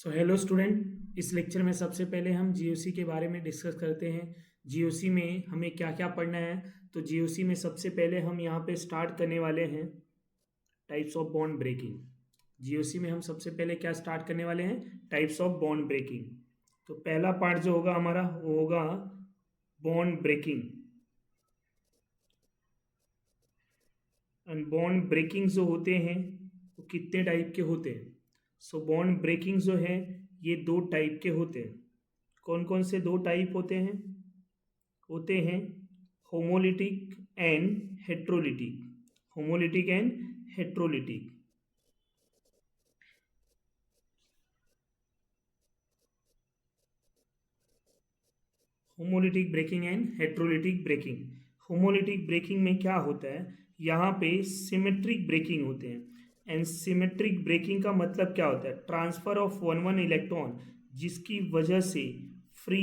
So hello student, इस lecture में सबसे पहले हम जीओसी के बारे में डिस्कस करते हैं। जीओसी में हमें क्या क्या पढ़ना है। तो जीओसी में सबसे पहले हम यहाँ पे स्टार्ट करने वाले हैं types of bond breaking. GOC में हम सबसे पहले क्या स्टार्ट करने वाले हैं? Types of bond breaking. तो पहला पार्ट जो होगा हमारा वो होगा bond breaking. And bond breaking जो होते हैं वो कितने टाइप के होते हैं? सो बॉन्ड ब्रेकिंग जो है ये दो टाइप के होते हैं। कौन कौन से दो टाइप होते हैं? होते हैं homolytic and heterolytic. Homolytic and heterolytic. Homolytic breaking and heterolytic breaking. Homolytic breaking में क्या होता है, यहाँ पे सिमेट्रिक ब्रेकिंग होते हैं। एंड सिमेट्रिक ब्रेकिंग का मतलब क्या होता है? Transfer of one one electron, जिसकी वजह से फ्री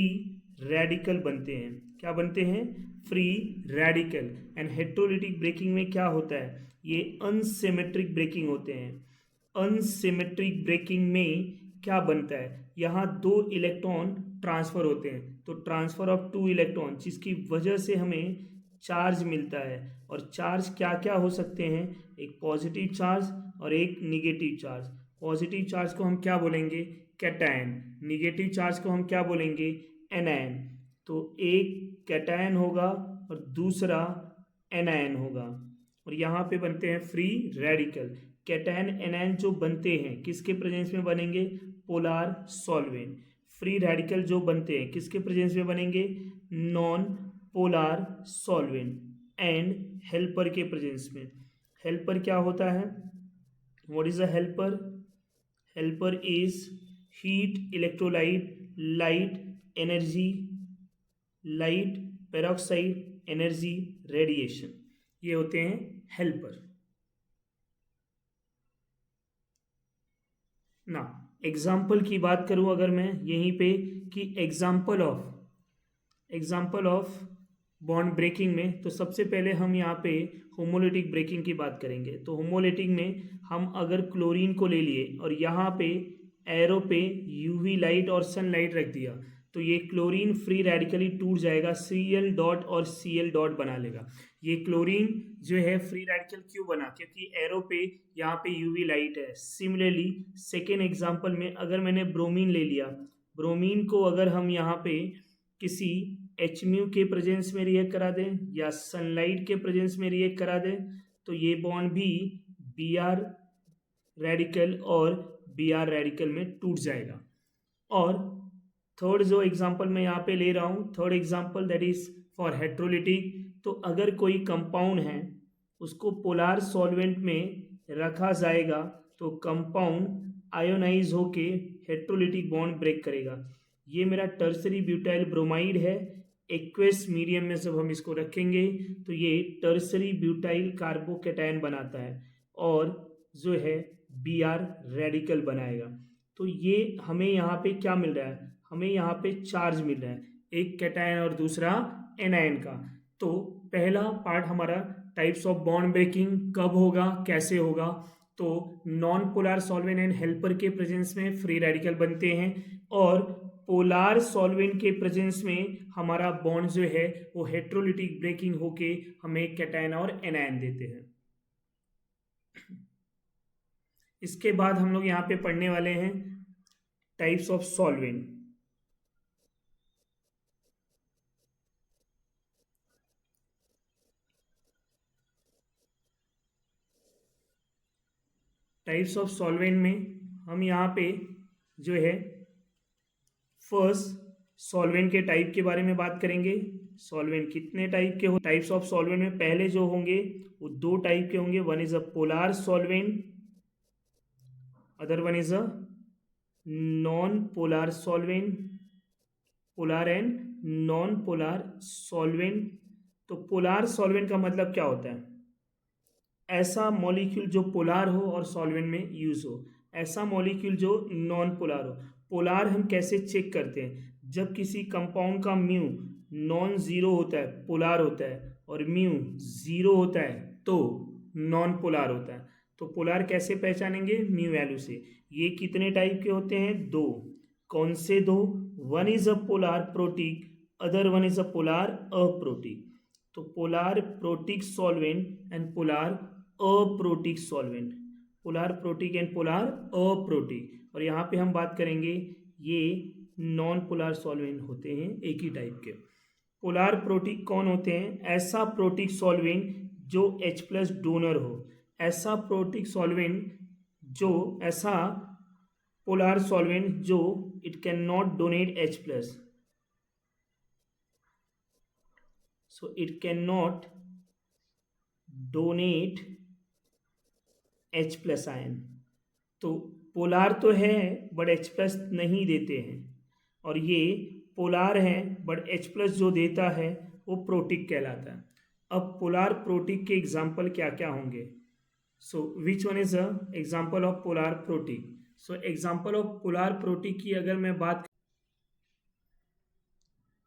रेडिकल बनते हैं। क्या बनते हैं? Free radical. And heterolytic breaking में क्या होता है? ये अनसिमेट्रिक ब्रेकिंग होते हैं। अनसिमेट्रिक ब्रेकिंग में क्या बनता है? यहाँ दो इलेक्ट्रॉन ट्रांसफर होते हैं, तो ट्रांसफर ऑफ टू इलेक्ट्रॉन, जिसकी वजह से हमें चार्ज मिलता है। और चार्ज क्या क्या हो सकते हैं? एक पॉजिटिव चार्ज और एक निगेटिव चार्ज। पॉजिटिव चार्ज को हम क्या बोलेंगे? कैटायन। निगेटिव चार्ज को हम क्या बोलेंगे? एनायन। तो एक कैटायन होगा और दूसरा एनायन होगा, और यहाँ पे बनते हैं फ्री रेडिकल। कैटायन एनायन जो बनते हैं किसके प्रेजेंस में बनेंगे? Polar solvent. फ्री रेडिकल जो बनते हैं किसके प्रेजेंस में बनेंगे? Non polar solvent and helper के प्रेजेंस में। हेल्पर क्या होता है? What is a helper? Helper is heat, electrolyte, light, energy, light, peroxide, energy, radiation. ये होते हैं हेल्पर ना। एग्जाम्पल की बात करूं अगर मैं यहीं पे, कि एग्जाम्पल ऑफ बॉन्ड ब्रेकिंग में, तो सबसे पहले हम यहाँ पे होमोलिटिक ब्रेकिंग की बात करेंगे। तो होमोलिटिक में हम अगर क्लोरीन को ले लिए और यहाँ पे एरो पे यूवी लाइट और सनलाइट रख दिया, तो ये क्लोरीन फ्री रेडिकली टूट जाएगा, Cl डॉट और Cl डॉट बना लेगा। ये क्लोरीन जो है फ्री रेडिकल क्यों बना? क्योंकि एरो पे यहाँ पे यूवी लाइट है। सिमिलरली सेकेंड एग्जांपल में अगर मैंने ब्रोमीन ले लिया, ब्रोमीन को अगर हम यहाँ पे किसी एच म्यू के प्रेजेंस में रिएक्ट करा दें या सनलाइट के प्रेजेंस में रिएक्ट करा दें, तो ये बॉन्ड भी बी आर रेडिकल और बी आर रेडिकल में टूट जाएगा। और थर्ड जो एग्जांपल मैं यहाँ पे ले रहा हूँ, third example that is for heterolytic. तो अगर कोई कंपाउंड है उसको पोलार सॉल्वेंट में रखा जाएगा, तो कंपाउंड आयोनाइज होके हेट्रोलिटिक बॉन्ड ब्रेक करेगा। ये मेरा टर्सरी ब्यूटाइल ब्रोमाइड है। एक्वेस मीडियम में जब हम इसको रखेंगे तो ये टर्सरी ब्यूटाइल कार्बोकेटायन बनाता है और जो है बी आर रेडिकल बनाएगा। तो ये हमें यहाँ पे क्या मिल रहा है? हमें यहाँ पे चार्ज मिल रहा है, एक कैटायन और दूसरा एनायन का। तो पहला पार्ट हमारा टाइप्स ऑफ बॉन्ड ब्रेकिंग कब होगा, कैसे होगा? तो non polar solvent and helper के प्रेजेंस में फ्री रेडिकल बनते हैं, और पोलार सॉल्वेंट के प्रेजेंस में हमारा बॉन्ड जो है वो हेट्रोलिटिक ब्रेकिंग होके हमें कैटायन और एनायन देते हैं। इसके बाद हम लोग यहाँ पे पढ़ने वाले हैं types of solvent. Types of solvent में हम यहाँ पे जो है फर्स्ट सॉल्वेंट के टाइप के बारे में बात करेंगे। सॉल्वेंट कितने टाइप के हो? टाइप्स ऑफ सॉल्वेंट में पहले जो होंगे वो दो टाइप के होंगे। One is a polar solvent, other one is a non polar solvent. Polar and non polar solvent. तो पोलार सॉल्वेंट का मतलब क्या होता है? ऐसा मॉलिक्यूल जो पोलार हो और सॉल्वेंट में यूज हो, ऐसा मॉलिक्यूल जो नॉन पोलार हो। पोलार हम कैसे चेक करते हैं? जब किसी कंपाउंड का म्यू नॉन जीरो होता है, पोलार होता है, और म्यू जीरो होता है तो नॉन पोलार होता है। तो पोलार कैसे पहचानेंगे? म्यू वैल्यू से। ये कितने टाइप के होते हैं? दो। कौन से दो? One is a polar protic, other one is a polar aprotic. तो polar protic solvent and polar aprotic solvent, polar protic and polar aprotic. और यहाँ पे हम बात करेंगे ये नॉन पोलार सॉल्वेंट होते हैं एक ही टाइप के। पोलार प्रोटिक कौन होते हैं? ऐसा प्रोटिक सॉल्वेंट जो H+ डोनर हो, ऐसा प्रोटिक सॉल्वेंट जो ऐसा पोलार सॉल्वेंट जो it can not donate H+, so it cannot donate H+ ion. तो पोलार तो है बट H+ नहीं देते हैं, और ये पोलार है बट H+ जो देता है वो प्रोटिक कहलाता है। अब पोलार प्रोटिक के एग्जाम्पल क्या क्या होंगे? So which one is a example of polar protic? So example of polar protic की अगर मैं बात,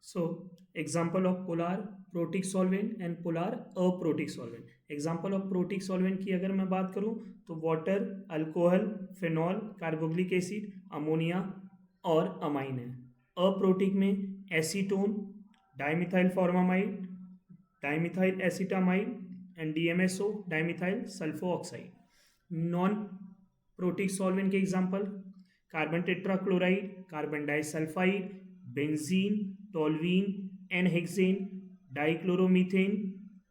so example of polar protic solvent and polar aprotic solvent. Example of protic solvent की अगर मैं बात करूं तो water, alcohol, phenol, carboxylic acid, ammonia और अमाइन है। अप्रोटिक में acetone, dimethyl formamide, dimethyl acetamide and DMSO, dimethyl sulpho oxide. Non protic solvent के example carbon tetrachloride, carbon disulphide, benzene, toluene, n hexane, dichloromethane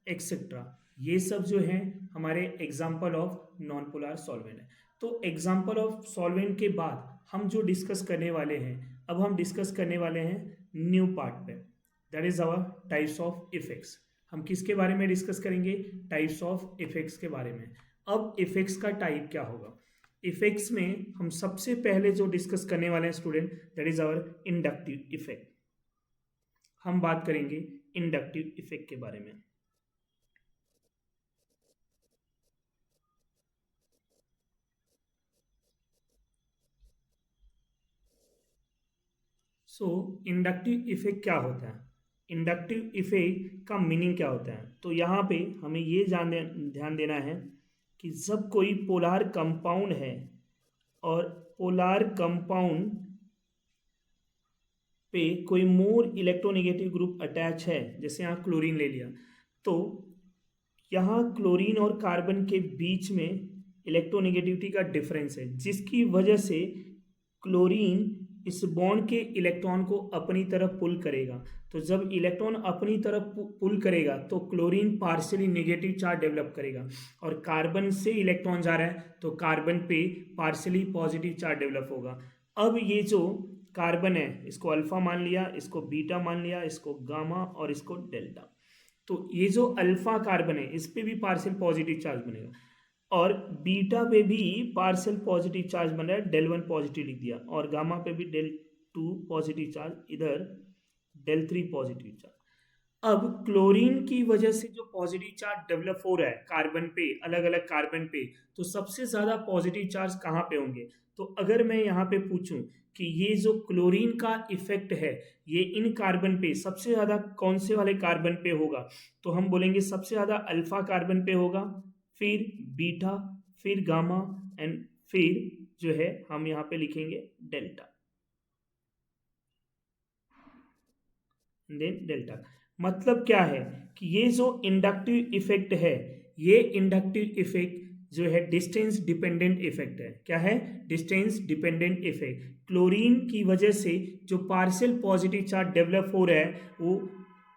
etcetera. ये सब जो है हमारे example of non polar solvent है। तो एग्जाम्पल ऑफ सॉल्वेंट के बाद हम जो डिस्कस करने वाले हैं, अब हम डिस्कस करने वाले हैं न्यू पार्ट पे, that is our types of effects. हम किसके बारे में डिस्कस करेंगे? टाइप्स ऑफ इफेक्ट्स के बारे में। अब इफेक्ट्स का टाइप क्या होगा? इफेक्ट्स में हम सबसे पहले जो डिस्कस करने वाले हैं student, that is our inductive effect. हम बात करेंगे इंडक्टिव इफेक्ट के बारे में। सो इंडक्टिव इफेक्ट क्या होता है? इंडक्टिव इफेक्ट का मीनिंग क्या होता है? तो यहाँ पे हमें ये ध्यान देना है कि जब कोई पोलार कंपाउंड है और पोलार कंपाउंड पे कोई मोर इलेक्ट्रोनेगेटिव ग्रुप अटैच है, जैसे यहाँ क्लोरीन ले लिया, तो यहाँ क्लोरीन और कार्बन के बीच में इलेक्ट्रोनेगेटिविटी का डिफरेंस है, जिसकी वजह से क्लोरीन इस बॉन्ड के इलेक्ट्रॉन को अपनी तरफ पुल करेगा। तो जब इलेक्ट्रॉन अपनी तरफ पुल करेगा तो chlorine partially negative charge develop करेगा, और कार्बन से इलेक्ट्रॉन जा रहा है तो कार्बन पे पार्शियली पॉजिटिव चार्ज डेवलप होगा। अब ये जो कार्बन है, इसको अल्फा मान लिया, इसको बीटा मान लिया, इसको गामा और इसको डेल्टा। तो ये जो अल्फा कार्बन है इस पे भी पार्शियल पॉजिटिव चार्ज बनेगा, और बीटा पे भी पार्शियल पॉजिटिव चार्ज बन रहा है, del1 पॉजिटिव लिख दिया, और गामा पे भी del2 पॉजिटिव चार्ज, इधर del3 पॉजिटिव चार्ज। अब क्लोरीन की वजह से जो पॉजिटिव चार्ज डेवलप हो रहा है कार्बन पे, अलग अलग कार्बन पे, तो सबसे ज्यादा पॉजिटिव चार्ज कहाँ पे होंगे? तो अगर मैं यहाँ पे पूछूं कि ये जो क्लोरीन का इफेक्ट है ये इन कार्बन पे सबसे ज्यादा कौन से वाले कार्बन पे होगा, तो हम बोलेंगे सबसे ज्यादा अल्फा कार्बन पे होगा, फिर बीटा, फिर गामा, एंड फिर जो है हम यहाँ पे लिखेंगे डेल्टा, देन डेल्टा। मतलब क्या है कि ये जो इंडक्टिव इफेक्ट है, ये इंडक्टिव इफेक्ट जो है डिस्टेंस डिपेंडेंट इफेक्ट है। क्या है? Distance dependent effect. क्लोरीन की वजह से जो पार्शियल पॉजिटिव चार्ज डेवलप हो रहा है वो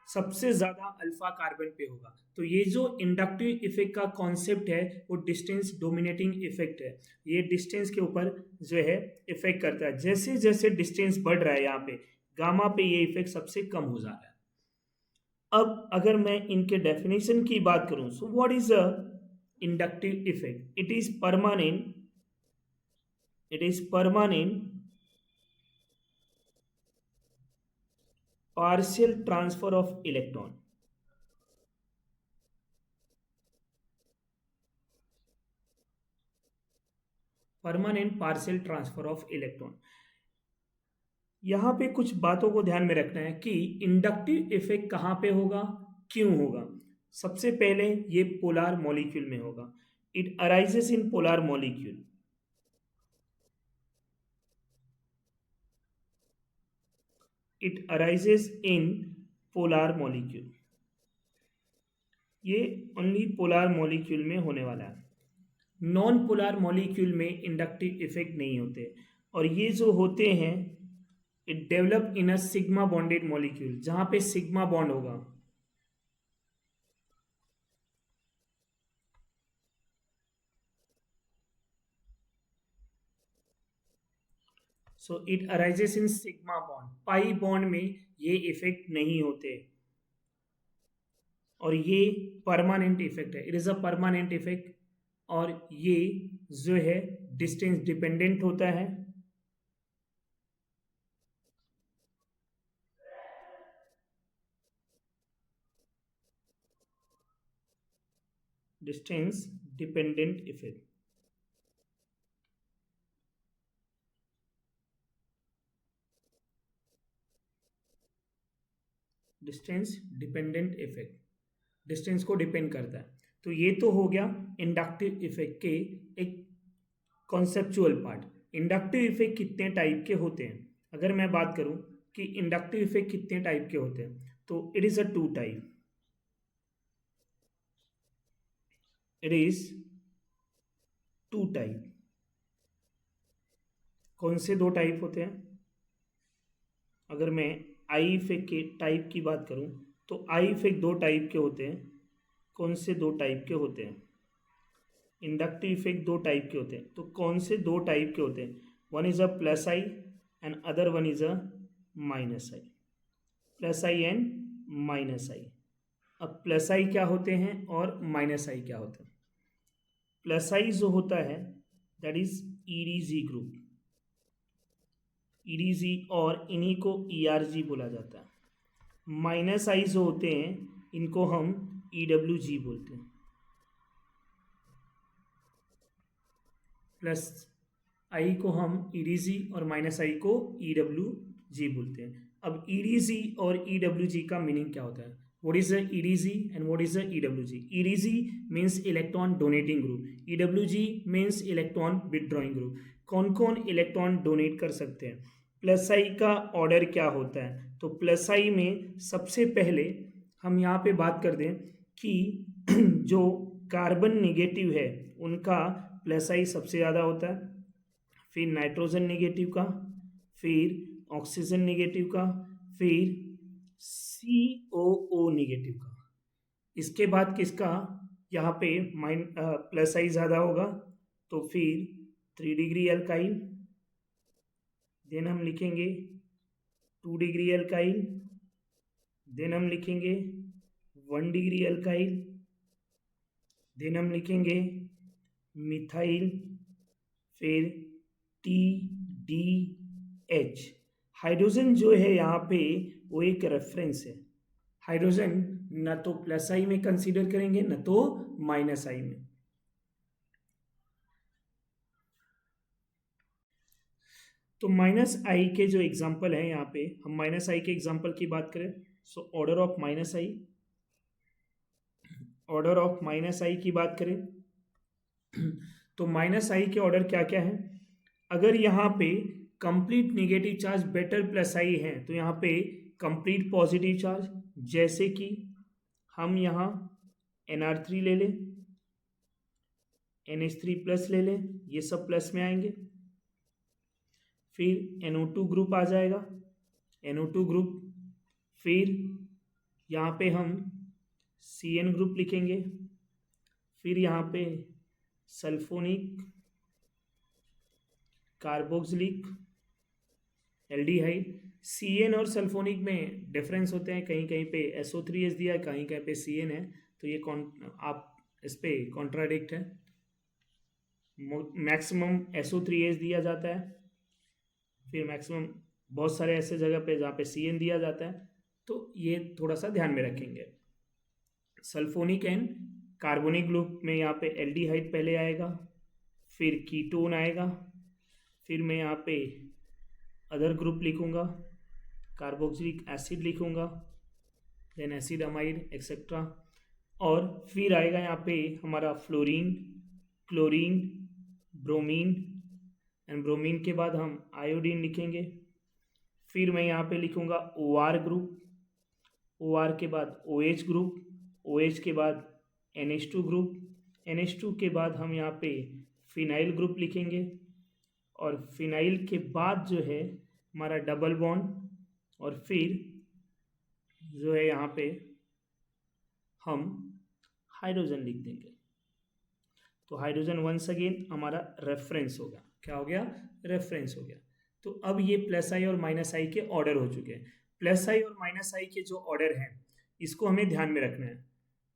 सबसे ज्यादा अल्फा कार्बन पे होगा। तो ये जो इंडक्टिव इफेक्ट का कॉन्सेप्ट है वो डिस्टेंस डोमिनेटिंग इफेक्ट है। ये डिस्टेंस के ऊपर जो है इफेक्ट करता है। जैसे जैसे डिस्टेंस बढ़ रहा है यहाँ पे गामा पे ये इफेक्ट सबसे कम हो जा रहा है। अब अगर मैं इनके डेफिनेशन की बात करूं, so what is a inductive effect? It is permanent partial transfer of electron, permanent partial transfer of electron. यहां पे कुछ बातों को ध्यान में रखना है कि इंडक्टिव इफेक्ट कहां पे होगा, क्यों होगा। सबसे पहले ये पोलार मॉलिक्यूल में होगा। It arises in polar molecule. It arises in polar molecule. ये ओनली पोलर मॉलिक्यूल में होने वाला है. नॉन पोलर मॉलिक्यूल में इंडक्टिव इफेक्ट नहीं होते, और ये जो होते हैं it develop in a sigma bonded molecule, जहां पे सिग्मा बॉन्ड होगा. So it arises in sigma bond. Pi bond में ये इफेक्ट नहीं होते, और ये परमानेंट इफेक्ट है. It is a permanent effect, और ये जो है डिस्टेंस डिपेंडेंट होता है. Distance dependent effect. Distance dependent effect, distance को डिपेंड करता है. तो ये तो हो गया इंडक्टिव इफेक्ट के एक कॉन्सेप्चुअल पार्ट. इंडक्टिव इफेक्ट कितने टाइप के होते हैं, अगर मैं बात करूं कि इंडक्टिव इफेक्ट कितने टाइप के होते हैं, तो it is a two type. It is two type. कौन से दो टाइप होते हैं? अगर मैं आई इफेक्ट के टाइप की बात करूं, तो आई इफेक्ट दो टाइप के होते हैं. कौन से दो टाइप के होते हैं? इंडक्टिव इफेक्ट दो टाइप के होते हैं. तो कौन से दो टाइप के होते हैं? One is a plus I and other one is a minus I. Plus I and minus I. अब प्लस आई क्या होते हैं और माइनस आई क्या होते हैं? प्लस आई जो होता है that is EDG group. EDG, और इन्हीं को ईआरजी बोला जाता है. माइनस आई जो होते हैं इनको हम ईडब्ल्यूजी बोलते हैं. प्लस आई को हम ईडीजी और माइनस आई को ईडब्ल्यूजी बोलते हैं. अब ईडीजी और ईडब्ल्यूजी का मीनिंग क्या होता है? What is the EDG and what is the EWG? EDG means electron donating group, EWG means electron withdrawing group. कौन कौन इलेक्ट्रॉन डोनेट कर सकते हैं? प्लस आई का ऑर्डर क्या होता है? तो प्लस आई में सबसे पहले हम यहाँ पे बात कर दें कि जो कार्बन नेगेटिव है उनका प्लस आई सबसे ज़्यादा होता है, फिर नाइट्रोजन नेगेटिव का, फिर ऑक्सीजन नेगेटिव का, फिर COO नेगेटिव का. इसके बाद किसका यहाँ पे प्लस आई ज़्यादा होगा? तो फिर 3 डिग्री अल्काइल, देन हम लिखेंगे 2 डिग्री अल्काइल, देन हम लिखेंगे 1 डिग्री अल्काइल, देन हम लिखेंगे मिथाइल, फिर TDH. हाइड्रोजन जो है यहाँ पे वो एक रेफरेंस है. हाइड्रोजन न तो प्लस आई में कंसीडर करेंगे न तो माइनस आई में. तो माइनस आई के जो एग्जाम्पल है यहाँ पे, हम माइनस आई के एग्जाम्पल की बात करें, so order of minus I, order of minus I की बात करें तो माइनस आई के ऑर्डर क्या क्या है? अगर यहाँ पे complete negative charge better plus I है तो यहाँ पे कंप्लीट पॉजिटिव चार्ज, जैसे कि हम यहाँ NR3 ले लें, NH3 प्लस ले लें, ये सब प्लस में आएंगे. फिर NO2 ग्रुप आ जाएगा, NO2 ग्रुप. फिर यहाँ पे हम CN ग्रुप लिखेंगे. फिर यहाँ पे सल्फोनिक, कार्बोक्सिलिक, एल्डिहाइड. CN और सल्फोनिक में डिफरेंस होते हैं, कहीं कहीं पे SO3H दिया है, कहीं कहीं पे CN है. तो ये आप इस पे कॉन्ट्राडिक्ट है. मैक्सिमम SO3H दिया जाता है, फिर मैक्सिमम बहुत सारे ऐसे जगह पे जहाँ पे CN दिया जाता है. तो ये थोड़ा सा ध्यान में रखेंगे. सल्फोनिक एंड कार्बोनिक ग्रुप में यहाँ पे एल्डिहाइड पहले आएगा, फिर कीटोन आएगा, फिर मैं यहाँ पे अदर ग्रुप लिखूँगा, कार्बोक्सिलिक एसिड लिखूँगा, देन एसिड अमाइड एक्सेट्रा. और फिर आएगा यहाँ पे हमारा fluorine, chlorine, bromine, and bromine के बाद हम आयोडीन लिखेंगे। फिर मैं यहाँ पे लिखूँगा OR ग्रुप, OR के बाद OH ग्रुप, OH के बाद NH2 ग्रुप, NH2 के बाद हम यहाँ पे फिनाइल ग्रुप लिखेंगे, और फिनाइल के बाद जो है हमारा डबल बॉन्ड, और फिर जो है यहाँ पे हम हाइड्रोजन लिख देंगे। तो हाइड्रोजन वंस अगेन हमारा रेफरेंस होगा। क्या हो गया? रेफरेंस हो गया। तो अब ये प्लस आई और माइनस आई के ऑर्डर हो चुके हैं। प्लस आई और माइनस आई के जो ऑर्डर हैं इसको हमें ध्यान में रखना है।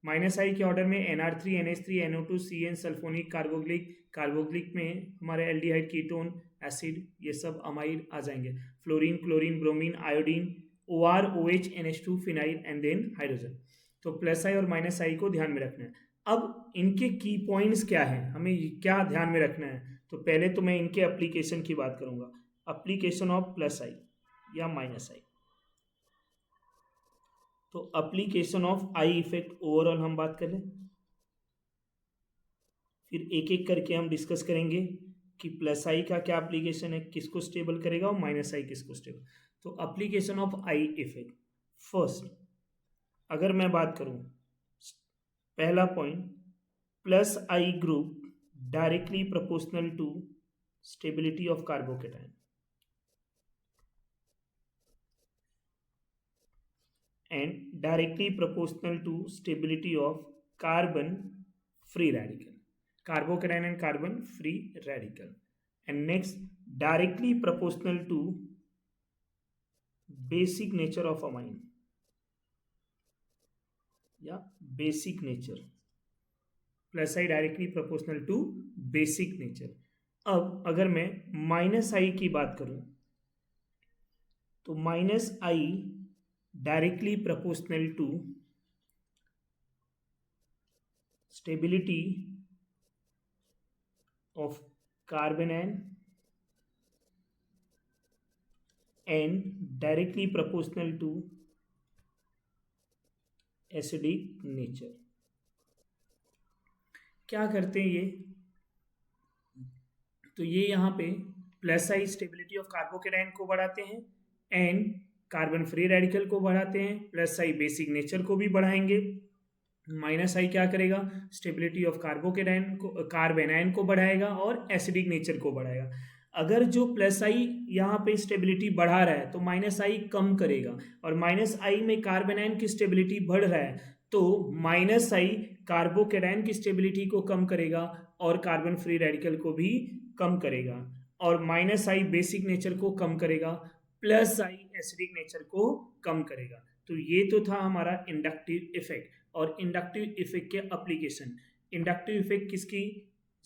माइनस आई के ऑर्डर में NR3, NH3, NO2, CN, sulphonic, carboxylic, carboxylic में हमारे एल्डिहाइड, कीटोन, एसिड, ये सब अमाइड आ जाएंगे। Fluorine, chlorine, bromine, iodine, OR, OH, NH2, phenyl and then hydrogen. तो प्लस आई और माइनस आई को ध्यान में रखना है। अब इनके की पॉइंट्स क्या हैं, हमें क्या ध्यान में रखना है? तो पहले तो मैं इनके एप्लीकेशन की बात करूंगा। एप्लीकेशन ऑफ प्लस आई या माइनस आई। तो application of I effect overall हम बात करें, फिर एक एक करके हम डिस्कस करेंगे कि प्लस आई का क्या एप्लीकेशन है, किसको स्टेबल करेगा, और माइनस आई किसको स्टेबल। तो application of I effect, first अगर मैं बात करूं, पहला point, plus I group directly proportional to stability of carbocation and directly proportional to stability of carbon free radical, carbocation and carbon free radical. And next, directly proportional to basic nature of amine या basic nature, plus I directly proportional to basic nature. अब अगर मैं minus I की बात करूं तो minus I directly proportional to stability of carbon and directly proportional to acidic nature। क्या करते हैं ये? तो ये यहाँ पे plus I stability of carbocation को बढ़ाते हैं एंड कार्बन फ्री रेडिकल को बढ़ाते हैं, प्लस आई बेसिक नेचर को भी बढ़ाएंगे। माइनस आई क्या करेगा? स्टेबिलिटी ऑफ कार्बोकेटाइन को, कार्बेनाइन को बढ़ाएगा और एसिडिक नेचर को बढ़ाएगा। अगर जो प्लस आई यहाँ पे स्टेबिलिटी बढ़ा रहा है तो माइनस आई कम करेगा, और माइनस आई में कार्बेनाइन की स्टेबिलिटी बढ़ रहा है तो माइनस आई कार्बोकेटाइन की स्टेबिलिटी को कम करेगा और कार्बन फ्री रेडिकल को भी कम करेगा, और माइनस आई बेसिक नेचर को कम करेगा, प्लस आई एसिडिक नेचर को कम करेगा। तो ये तो था हमारा इंडक्टिव इफेक्ट। और इंडक्टिव इफेक्ट के एप्लीकेशन, इंडक्टिव इफेक्ट किसकी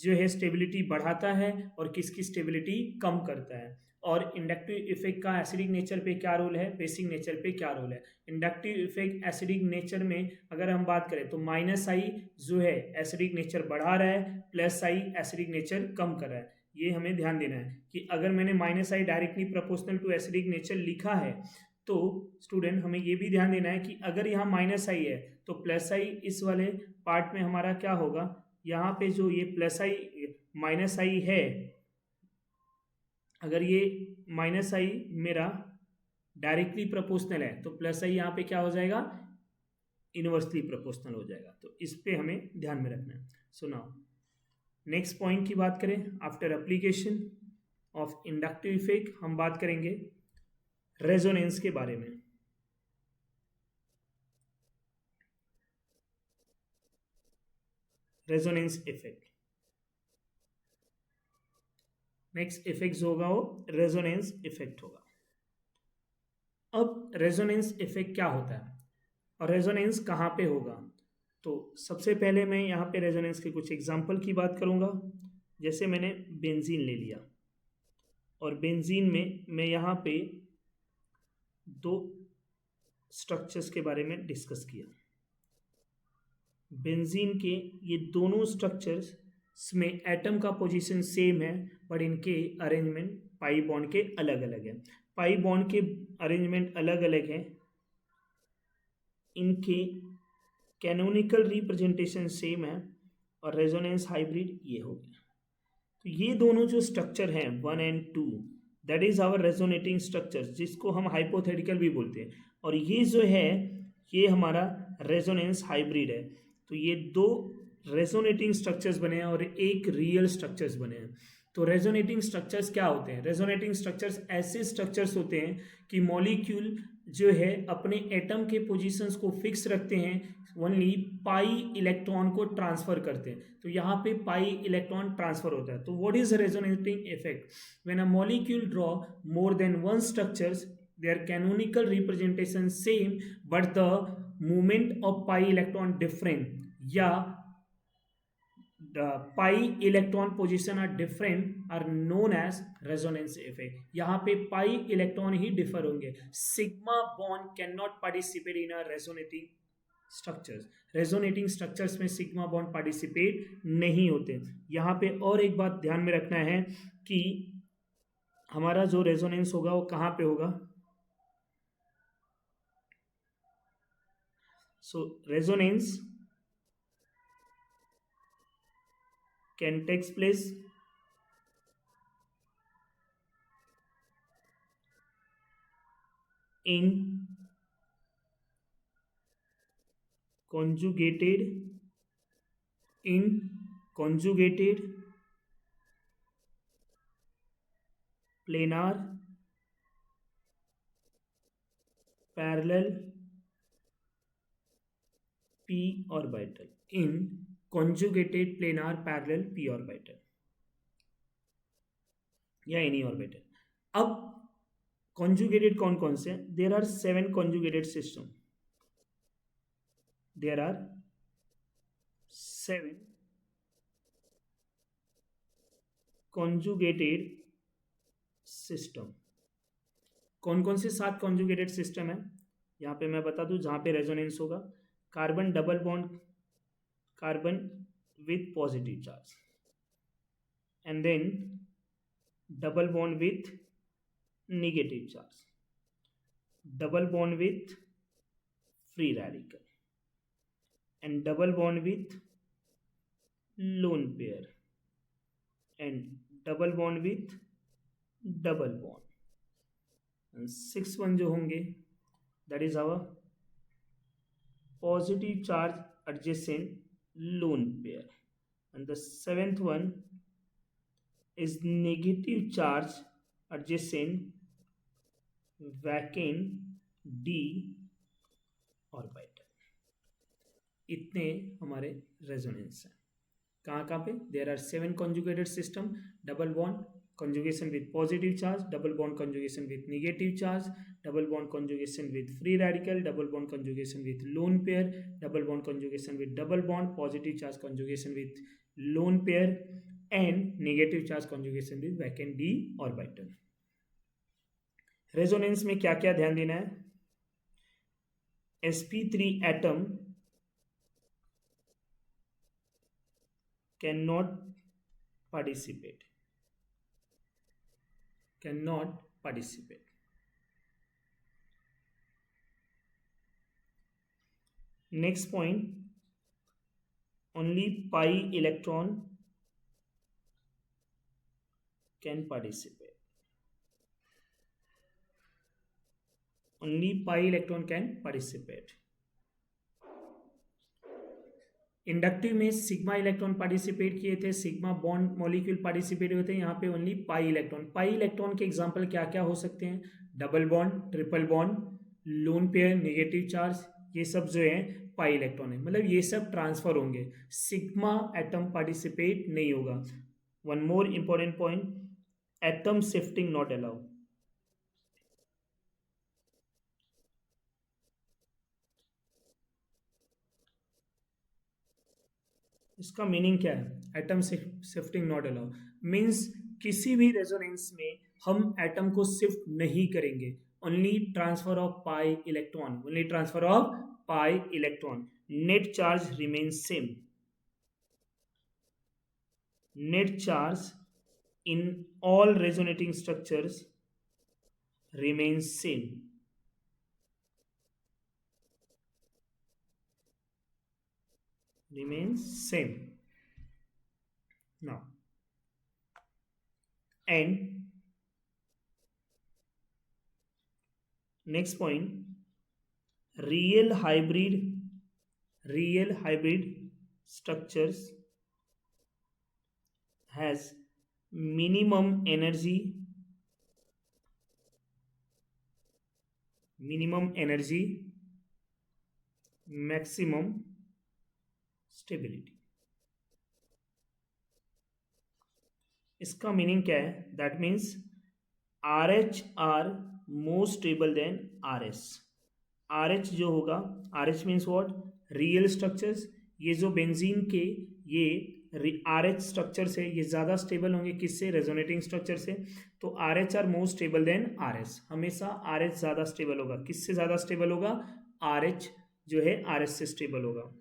जो है स्टेबिलिटी बढ़ाता है और किसकी स्टेबिलिटी कम करता है, और इंडक्टिव इफेक्ट का एसिडिक नेचर पे क्या रोल है, बेसिक नेचर पे क्या रोल है। इंडक्टिव इफेक्ट एसिडिक नेचर में अगर हम बात करें तो माइनस आई जो है एसिडिक नेचर बढ़ा रहा है, प्लस आई एसिडिक नेचर कम कर रहा है। ये हमें ध्यान देना है कि अगर मैंने minus I directly proportional to acidic nature लिखा है तो स्टूडेंट हमें ये भी ध्यान देना है कि अगर यहाँ माइनस आई है तो प्लस आई इस वाले पार्ट में हमारा क्या होगा, यहाँ पे जो ये प्लस आई माइनस आई है, अगर ये माइनस आई मेरा डायरेक्टली प्रोपोर्शनल है तो प्लस आई यहाँ पे क्या हो जाएगा, इनवर्सली प्रोपोर्शनल हो जाएगा। तो इस पे हमें ध्यान में रखना है। सो नाउ नेक्स्ट पॉइंट की बात करें, after application of inductive effect हम बात करेंगे रेजोनेंस के बारे में। रेजोनेंस इफेक्ट, नेक्स्ट इफेक्ट जो होगा वो रेजोनेंस इफेक्ट होगा। अब रेजोनेंस इफेक्ट क्या होता है और रेजोनेंस कहाँ पे होगा? तो सबसे पहले मैं यहाँ पे रेजोनेंस के कुछ एग्जांपल की बात करूँगा। जैसे मैंने बेंजीन ले लिया और बेंजीन में मैं यहाँ पे दो स्ट्रक्चर्स के बारे में डिस्कस किया। बेंजीन के ये दोनों स्ट्रक्चर्स में एटम का पोजीशन सेम है बट इनके अरेंजमेंट पाई बॉन्ड के अलग अलग है। पाई बॉन्ड के अरेंजमेंट अलग अलग है, इनके कैनोनिकल रिप्रेजेंटेशन सेम है और रेजोनेंस हाइब्रिड ये हो गया। तो ये दोनों जो स्ट्रक्चर हैं 1 and 2, that is our resonating structure, जिसको हम हाइपोथेटिकल भी बोलते हैं। और ये जो है ये हमारा रेजोनेंस हाइब्रिड है। तो ये दो रेजोनेटिंग स्ट्रक्चर्स बने हैं और एक रियल स्ट्रक्चर्स बने हैं। तो रेजोनेटिंग स्ट्रक्चर्स क्या होते हैं? रेजोनेटिंग स्ट्रक्चर्स ऐसे स्ट्रक्चर्स होते हैं कि मॉलिक्यूल जो है अपने एटम के पोजीशंस को फिक्स रखते हैं, ओनली पाई इलेक्ट्रॉन को ट्रांसफर करते हैं। तो यहाँ पे पाई इलेक्ट्रॉन ट्रांसफर होता है। तो what is resonating effect? When a molecule draw more than one structures, their canonical representation same but the movement of pi electron different, या the pi electron position are different are known as resonance effect. यहाँ पे pi electron ही differ होंगे. Sigma bond cannot participate in a resonating structures. resonating structures में sigma bond participate नहीं होते. यहाँ पे और एक बात ध्यान में रखना है कि हमारा जो रेजोनेंस होगा वो कहाँ पे होगा? So resonance can take place in conjugated planar parallel p orbital, in conjugated planar parallel p orbital या एनी ऑर्बिटल। अब conjugated कौन कौन से हैं? There are 7 conjugated system. There are 7 conjugated system. कौन कौन से 7 conjugated system है? यहाँ पे मैं बता दूं जहाँ पे रेजोनेंस होगा, carbon double bond carbon with positive charge, and then double bond with negative charge, double bond with free radical, and double bond with lone pair, and double bond with double bond, and 6 one जो होंगे that is our positive charge adjacent lone pair, and the 7th one is negative charge adjacent vacant d orbital. इतने हमारे resonance हैं। कहाँ कहाँ पे? There are 7 conjugated system, double bond conjugation with positive charge, double bond conjugation with negative charge, double bond conjugation with free radical, double bond conjugation with lone pair, double bond conjugation with double bond, positive charge conjugation with lone pair, and negative charge conjugation with vacant d orbital. Resonance में क्या क्या ध्यान देना है? sp3 atom cannot participate. Next point, only pi electron can participate. Only pi electron can participate. Inductive में sigma electron participate किए थे, sigma bond molecule participate हुए थे, यहाँ पे only pi electron. Pi electron के एग्जांपल क्या क्या हो सकते हैं? Double bond, triple bond, lone pair, negative charge, ये सब जो है पाई इलेक्ट्रॉन है, मतलब ये सब ट्रांसफर होंगे, सिग्मा एटम पार्टिसिपेट नहीं होगा। One more important point, atom shifting not allow. इसका मीनिंग क्या है? Atom shifting not allow means किसी भी रेजोनेंस में हम एटम को शिफ्ट नहीं करेंगे, only transfer of pi electron, only transfer of pi electron. Net charge remains same, net charge in all resonating structures remains same. remains same. now. And next point, real hybrid structures has minimum energy, maximum stability. इसका meaning क्या है? That means RH are more stable than RS. RH जो होगा, RH means what? Real structures. ये जो benzene के ये RH structures है, ये ज़्यादा स्टेबल होंगे किससे? रेजोनेटिंग स्ट्रक्चर से. तो RH are more stable than RS. हमेशा RH ज़्यादा स्टेबल होगा. किससे ज़्यादा स्टेबल होगा? RH जो है RS से स्टेबल होगा.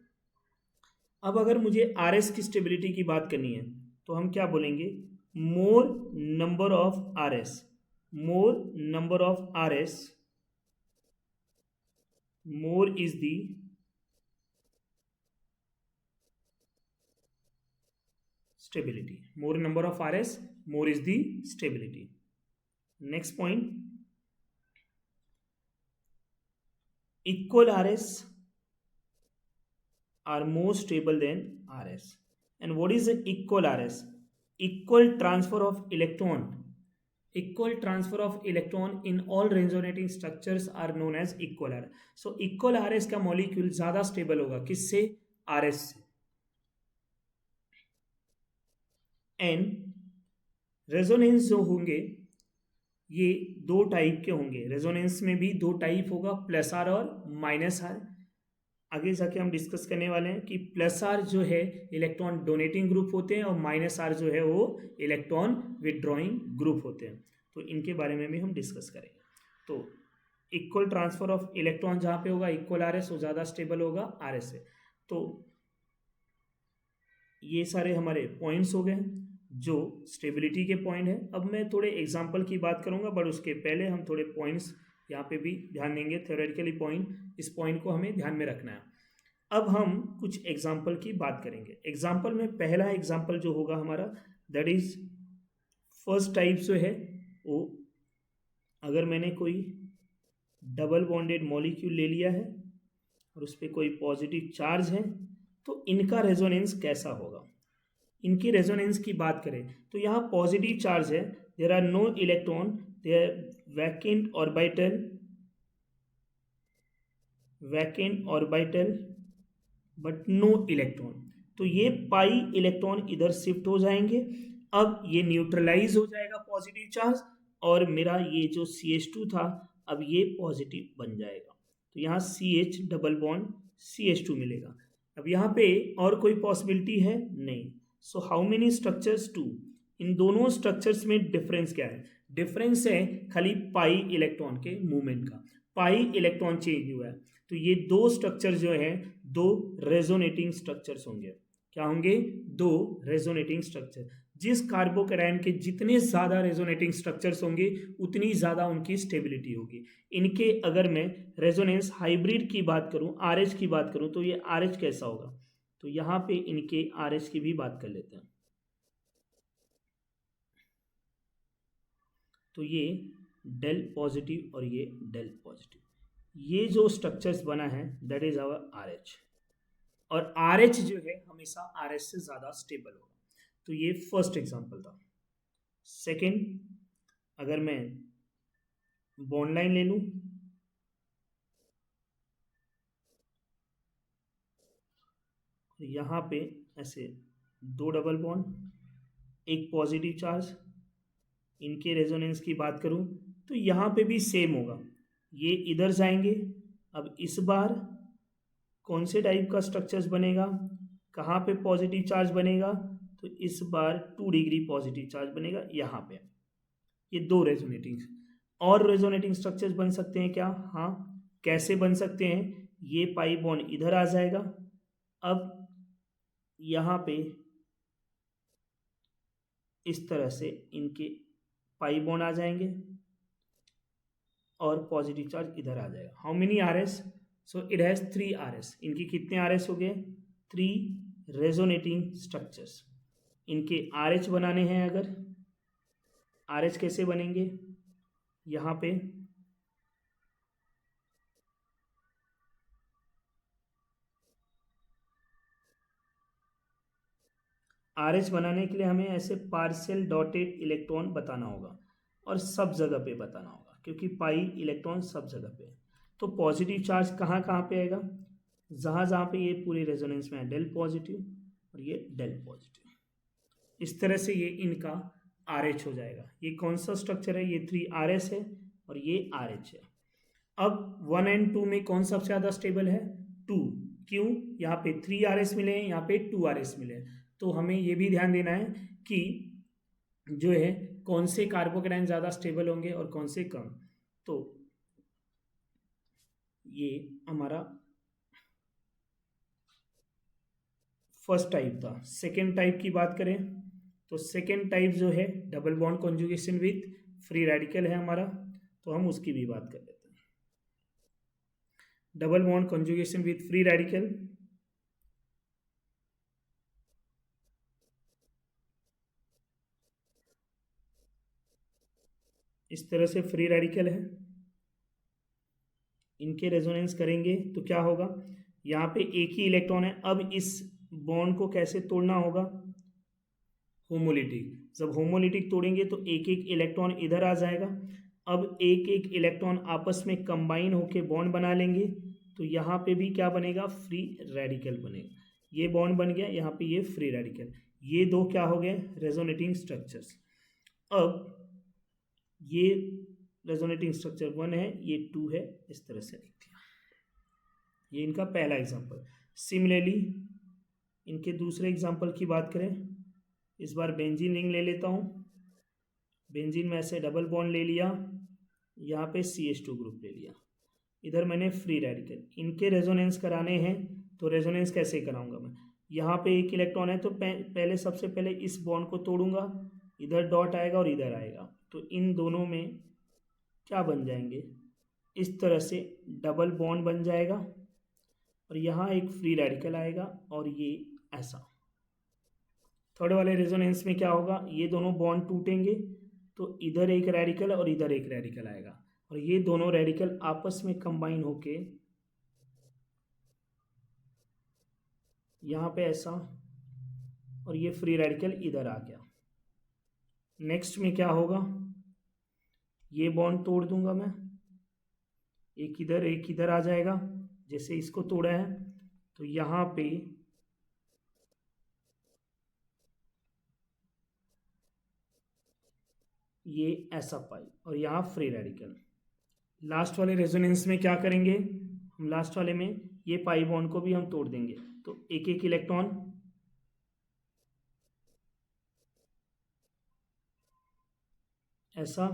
अब अगर मुझे RS की स्टेबिलिटी की बात करनी है तो हम क्या बोलेंगे? more number of RS more is the stability. More number of RS, more is the stability. Next point, equal RS are more stable than RS. And what is the equal RS? Equal transfer of electron in all resonating structures are known as equal RS. So equal RS का molecule ज्यादा stable होगा किससे? RS से. And resonance जो होंगे ये दो type के होंगे. रेजोनेंस में भी दो टाइप होगा, प्लस आर और माइनस आर. आगे जाके हम डिस्कस करने वाले हैं कि प्लस आर जो है इलेक्ट्रॉन डोनेटिंग ग्रुप होते हैं और माइनस आर जो है वो इलेक्ट्रॉन विदड्रॉइंग ग्रुप होते हैं. तो इनके बारे में भी हम डिस्कस करेंगे. तो इक्वल ट्रांसफर ऑफ इलेक्ट्रॉन जहाँ पे होगा इक्वल RS वो ज़्यादा स्टेबल होगा RS से. तो ये सारे हमारे पॉइंट्स हो गए जो स्टेबिलिटी के पॉइंट है. अब मैं थोड़े एग्जाम्पल की बात करूँगा, बट उसके पहले हम थोड़े पॉइंट्स यहाँ पे भी ध्यान देंगे. थ्योरेटिकली पॉइंट, इस पॉइंट को हमें ध्यान में रखना है. अब हम कुछ एग्जाम्पल की बात करेंगे. एग्जाम्पल में पहला एग्जाम्पल जो होगा हमारा, दैट इज फर्स्ट टाइप जो है वो, अगर मैंने कोई डबल बॉन्डेड मॉलिक्यूल ले लिया है और उस पर कोई पॉजिटिव चार्ज है तो इनका रेजोनेंस कैसा होगा. इनकी रेजोनेंस की बात करें तो यहाँ पॉजिटिव चार्ज है, there are no electron, there vacant orbital but no electron. तो ये पाई इलेक्ट्रॉन इधर शिफ्ट हो जाएंगे. अब ये न्यूट्रलाइज हो जाएगा पॉजिटिव चार्ज और मेरा ये जो CH2 था अब ये पॉजिटिव बन जाएगा. तो यहाँ CH डबल बॉन्ड CH2 मिलेगा. अब यहाँ पे और कोई पॉसिबिलिटी है नहीं. So how many structures? 2. इन दोनों स्ट्रक्चर्स में डिफरेंस क्या है? डिफरेंस है खाली पाई इलेक्ट्रॉन के मूवमेंट का. पाई इलेक्ट्रॉन चेंज हुआ है. तो ये दो स्ट्रक्चर जो है दो रेजोनेटिंग स्ट्रक्चर्स होंगे. क्या होंगे? दो रेजोनेटिंग स्ट्रक्चर. जिस कार्बोकैटायन के जितने ज़्यादा रेजोनेटिंग स्ट्रक्चर्स होंगे उतनी ज़्यादा उनकी स्टेबिलिटी होगी. इनके अगर मैं रेजोनेंस हाइब्रिड की बात करूं, RH की बात करूं, तो ये RH कैसा होगा? तो यहाँ पे इनके RH की भी बात कर लेते हैं. तो ये डेल पॉजिटिव और ये डेल पॉजिटिव, ये जो स्ट्रक्चर्स बना है दैट इज आवर RH. और RH जो है हमेशा RS से ज़्यादा स्टेबल होगा. तो ये फर्स्ट एग्जांपल था. सेकंड, अगर मैं बॉन्ड लाइन ले लूं, यहाँ पे ऐसे दो डबल बॉन्ड, एक पॉजिटिव चार्ज, इनके रेजोनेंस की बात करूं तो यहाँ पे भी सेम होगा. ये इधर जाएंगे. अब इस बार कौन से टाइप का स्ट्रक्चर्स बनेगा? कहाँ पे पॉजिटिव चार्ज बनेगा? तो इस बार 2 डिग्री पॉजिटिव चार्ज बनेगा यहाँ पे. ये दो रेजोनेटिंग और रेजोनेटिंग स्ट्रक्चर्स बन सकते हैं क्या? हाँ. कैसे बन सकते हैं? ये पाई बॉन्ड इधर आ जाएगा. अब यहाँ पे इस तरह से इनके पाई बॉन्ड आ जाएंगे और पॉजिटिव चार्ज इधर आ जाएगा. How many RS? So it has 3 RS. इनकी कितने RS हो गए? 3 रेजोनेटिंग स्ट्रक्चर्स. इनके आर एच बनाने हैं। अगर आर एच कैसे बनेंगे, यहाँ पे आर एच बनाने के लिए हमें ऐसे पार्शियल डॉटेड इलेक्ट्रॉन बताना होगा और सब जगह पे बताना होगा, क्योंकि पाई इलेक्ट्रॉन सब जगह पे है। तो पॉजिटिव चार्ज कहाँ कहाँ पे आएगा, जहाँ जहाँ पे ये पूरे रेजोनेंस में है, डेल पॉजिटिव और ये डेल पॉजिटिव। इस तरह से ये इनका आर एच हो जाएगा। ये कौन सा स्ट्रक्चर है, ये 3RS है और ये आर एच है। अब 1 एंड 2 में कौन सबसे ज़्यादा स्टेबल है, 2। क्यों, यहाँ पे 3RS मिले हैं, यहाँ पे 2RS मिले हैं। तो हमें ये भी ध्यान देना है कि जो है कौन से कार्बोकेटाइन ज़्यादा स्टेबल होंगे और कौन से कम। तो ये हमारा फर्स्ट टाइप था। सेकेंड टाइप की बात करें तो सेकेंड टाइप जो है double bond conjugation with free radical है हमारा, तो हम उसकी भी बात कर लेते हैं। Double bond conjugation with free radical, इस तरह से फ्री रेडिकल है, इनके रेजोनेंस करेंगे तो क्या होगा, यहाँ पे एक ही इलेक्ट्रॉन है। अब इस बॉन्ड को कैसे तोड़ना होगा, होमोलिटिक। जब होमोलिटिक तोड़ेंगे तो एक एक इलेक्ट्रॉन इधर आ जाएगा। अब एक एक इलेक्ट्रॉन आपस में कंबाइन होके बॉन्ड बना लेंगे, तो यहाँ पे भी क्या बनेगा, फ्री रेडिकल बनेगा। ये बॉन्ड बन गया, यहाँ पे ये फ्री रेडिकल, ये दो क्या हो गए, रेजोनेटिंग स्ट्रक्चर्स। अब ये रेजोनेटिंग स्ट्रक्चर 1 है, ये 2 है, इस तरह से लिख दिया। ये इनका पहला एग्जांपल। सिमिलरली इनके दूसरे एग्जांपल की बात करें, इस बार बेंजीन रिंग ले लेता हूँ। बेंजीन में ऐसे डबल बॉन्ड ले लिया, यहाँ पे CH2 ग्रुप ले लिया, इधर मैंने फ्री रेडिकल। इनके रेजोनेंस कराने हैं तो रेजोनेंस कैसे कराऊंगा मैं, यहाँ पे एक इलेक्ट्रॉन है तो पहले सबसे पहले इस बॉन्ड को तोड़ूंगा, इधर डॉट आएगा और इधर आएगा, तो इन दोनों में क्या बन जाएंगे, इस तरह से डबल बॉन्ड बन जाएगा और यहाँ एक फ्री रेडिकल आएगा और ये ऐसा। थर्ड वाले रेजोनेंस में क्या होगा, ये दोनों बॉन्ड टूटेंगे तो इधर एक रेडिकल और इधर एक रेडिकल आएगा और ये दोनों रेडिकल आपस में कंबाइन होके यहाँ पे ऐसा, और ये फ्री रेडिकल इधर आ गया। नेक्स्ट में क्या होगा, ये बॉन्ड तोड़ दूंगा मैं, एक इधर आ जाएगा, जैसे इसको तोड़ा है तो यहाँ पे ये ऐसा पाई और यहाँ फ्री रेडिकल। लास्ट वाले रेजोनेंस में क्या करेंगे हम, लास्ट वाले में ये पाई बॉन्ड को भी हम तोड़ देंगे, तो एक एक इलेक्ट्रॉन ऐसा,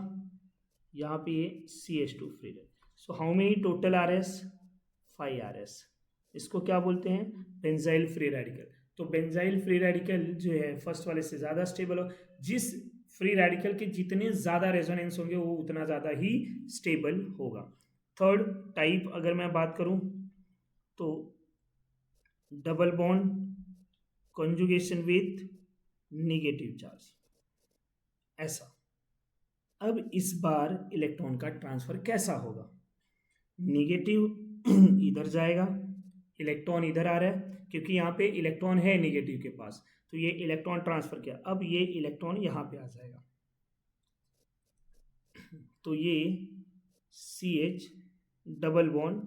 यहाँ पे ये CH2 free radical. So how many total RS, 5RS। इसको क्या बोलते हैं, बेंजाइल फ्री रेडिकल। तो बेंजाइल फ्री रेडिकल जो है फर्स्ट वाले से ज़्यादा स्टेबल हो, जिस फ्री रेडिकल के जितने ज़्यादा रेजोनेंस होंगे वो उतना ज़्यादा ही स्टेबल होगा। थर्ड टाइप अगर मैं बात करूं तो double bond conjugation with negative charge, ऐसा। अब इस बार इलेक्ट्रॉन का ट्रांसफर कैसा होगा, नेगेटिव इधर जाएगा, इलेक्ट्रॉन इधर आ रहा है, क्योंकि यहाँ पे इलेक्ट्रॉन है नेगेटिव के पास, तो ये इलेक्ट्रॉन ट्रांसफर किया, अब ये इलेक्ट्रॉन यहाँ पे आ जाएगा, तो ये CH डबल बॉन्ड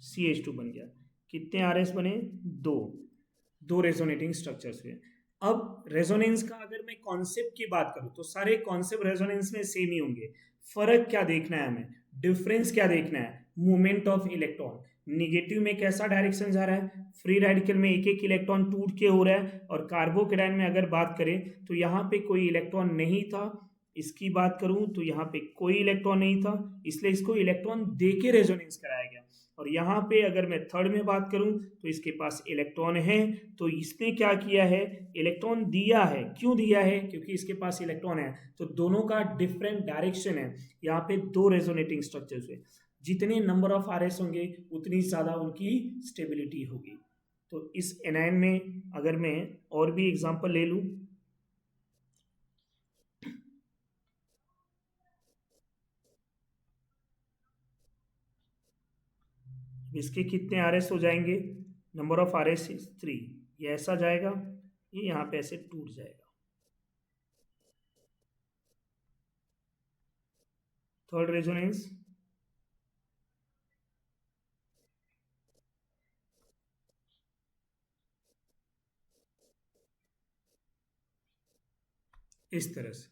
CH2 बन गया। कितने RS बने, दो रेजोनेटिंग स्ट्रक्चर्स हुए। अब रेजोनेंस का अगर मैं कॉन्सेप्ट की बात करूं तो सारे कॉन्सेप्ट रेजोनेंस में सेम ही होंगे। फर्क क्या देखना है हमें, डिफरेंस क्या देखना है, मूवमेंट ऑफ इलेक्ट्रॉन। निगेटिव में कैसा डायरेक्शन जा रहा है, फ्री रेडिकल में एक एक इलेक्ट्रॉन टूट के हो रहा है, और कार्बोकेटाइन में अगर बात करें तो यहाँ पे कोई इलेक्ट्रॉन नहीं था, इसकी बात करूं तो यहाँ पे कोई इलेक्ट्रॉन नहीं था, इसलिए इसको इलेक्ट्रॉन दे के रेजोनेंस कराया गया। और यहाँ पे अगर मैं थर्ड में बात करूं तो इसके पास इलेक्ट्रॉन है, तो इसने क्या किया है, इलेक्ट्रॉन दिया है। क्यों दिया है, क्योंकि इसके पास इलेक्ट्रॉन है, तो दोनों का डिफरेंट डायरेक्शन है। यहाँ पे दो रेजोनेटिंग स्ट्रक्चर्स हुए, जितने नंबर ऑफ RS होंगे उतनी ज़्यादा उनकी स्टेबिलिटी होगी। तो इस एनायन में अगर मैं और भी एग्जांपल ले लूँ इसके कितने आर एस हो जाएंगे, number of R S is 3, ये ऐसा जाएगा, ये यहाँ पे ऐसे टूट जाएगा। थर्ड रेजोनेंस, इस तरह से।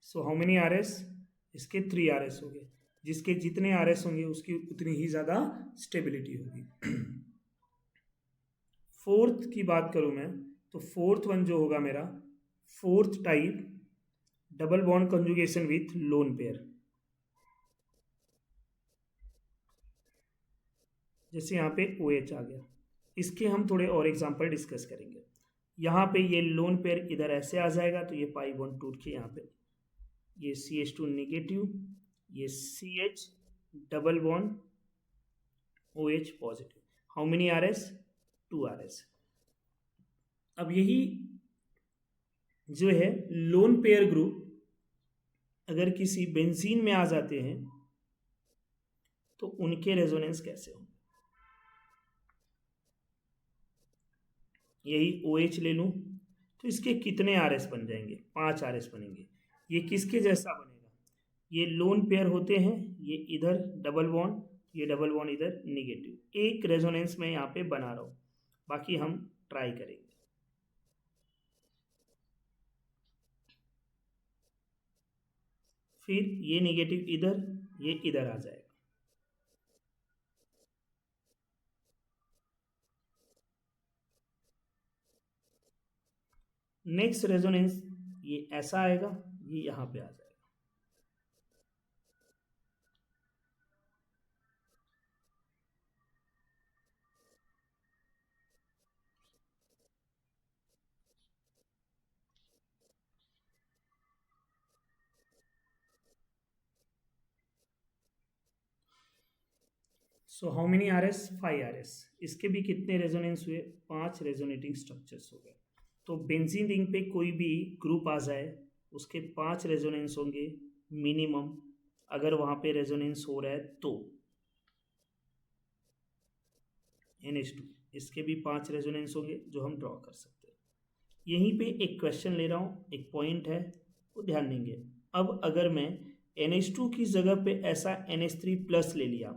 So how many R S, इसके 3 आर एस हो गए, जिसके जितने आर एस होंगे उसकी उतनी ही ज़्यादा स्टेबिलिटी होगी। फोर्थ की बात करूं मैं, तो फोर्थ वन जो होगा मेरा, fourth type double bond conjugation with lone pair. जैसे यहाँ पे OH आ गया, इसके हम थोड़े और एग्जांपल डिस्कस करेंगे। यहाँ पे ये लोन पेयर इधर ऐसे आ जाएगा, तो ये पाई बॉन्ड टूट के यहाँ पे ये CH2 नेगेटिव, ये CH double bond OH positive. How many R S, 2 R S. अब यही जो है लोन पेयर ग्रुप अगर किसी बेंजीन में आ जाते हैं तो उनके रेजोनेंस कैसे होंगे। यही OH ले लूं तो इसके कितने आर एस बन जाएंगे, 5 आर एस बनेंगे। ये किसके जैसा बनेगा, ये लोन पेयर होते हैं, ये इधर डबल बॉन्ड, ये डबल बॉन्ड इधर निगेटिव। एक रेजोनेंस में यहाँ पे बना रहा हूं, बाकी हम ट्राई करेंगे। फिर ये निगेटिव इधर, ये इधर आ जाएगा। नेक्स्ट रेजोनेंस ये ऐसा आएगा, ये यहां पे आ जाएगा। So how many R S, 5 R S. इसके भी कितने रेजोनेंस हुए, 5 रेजोनेटिंग स्ट्रक्चर्स हो गए। तो बेंजीन रिंग पे कोई भी ग्रुप आ जाए उसके 5 रेजोनेंस होंगे मिनिमम, अगर वहां पे रेजोनेंस हो रहा है तो। NH2 इसके भी 5 रेजोनेंस होंगे जो हम ड्रॉ कर सकते हैं। यहीं पे एक क्वेश्चन ले रहा हूँ, एक पॉइंट है वो ध्यान देंगे। अब अगर मैं NH2 की जगह पे ऐसा NH3 प्लस ले लिया,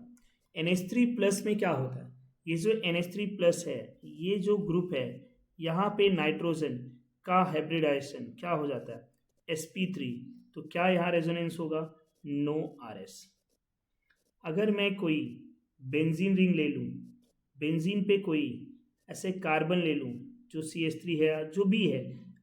NH3 प्लस में क्या होता है, ये जो NH3 प्लस है, ये जो ग्रुप है, यहाँ पे नाइट्रोजन का हाइब्रिडाइजेशन क्या हो जाता है, sp3। तो क्या यहाँ रेजोनेंस होगा, नो RS। अगर मैं कोई बेंजीन रिंग ले लूँ, बेंजीन पे कोई ऐसे कार्बन ले लूँ जो CH3 है या जो भी है,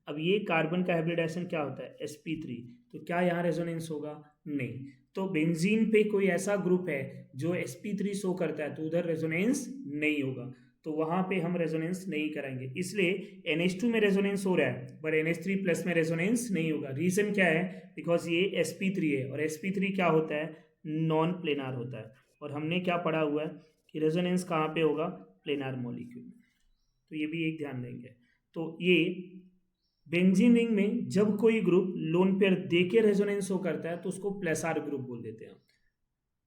अब ये कार्बन का हाइब्रिडाइजेशन क्या होता है, sp3। तो क्या यहाँ रेजोनेंस होगा, नहीं। तो बेंजीन पे कोई ऐसा ग्रुप है जो sp3 शो करता है तो उधर रेजोनेंस नहीं होगा, तो वहां पे हम रेजोनेंस नहीं कराएंगे। इसलिए NH2 में रेजोनेंस हो रहा है पर NH3 प्लस में रेजोनेंस नहीं होगा। रीजन क्या है, बिकॉज ये sp3 है और sp3 क्या होता है, नॉन प्लेनार होता है। और हमने क्या पढ़ा हुआ है कि रेजोनेंस कहाँ पे होगा, प्लेनार मॉलिक्यूल में। तो ये भी एक ध्यान देंगे। तो ये बेंजीन रिंग में जब कोई ग्रुप लोन पेयर दे के रेजोनेंस हो करता है तो उसको प्लस आर ग्रुप बोल देते हैं।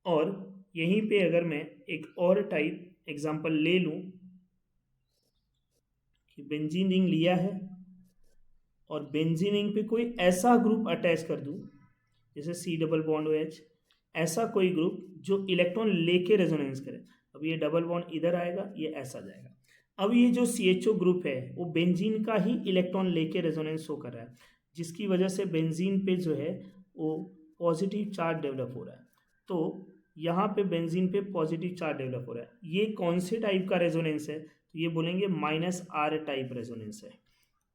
और यहीं पे अगर मैं एक और टाइप एग्जांपल ले लूं कि बेंजीन रिंग लिया है और बेंजीन रिंग पे कोई ऐसा ग्रुप अटैच कर दूं जैसे C डबल बॉन्ड OH, ऐसा कोई ग्रुप जो इलेक्ट्रॉन लेके रेजोनेंस करे। अब ये डबल बॉन्ड इधर आएगा, ये ऐसा जाएगा। अब ये जो CHO ग्रुप है वो बेंजीन का ही इलेक्ट्रॉन लेके रेजोनेंस शो कर रहा है, जिसकी वजह से बेंजीन पे जो है वो पॉजिटिव चार्ज डेवलप हो रहा है। तो यहाँ पे बेंजीन पे पॉजिटिव चार्ज डेवलप हो रहा है। ये कौन से टाइप का रेजोनेंस है, तो ये बोलेंगे -R टाइप रेजोनेंस है।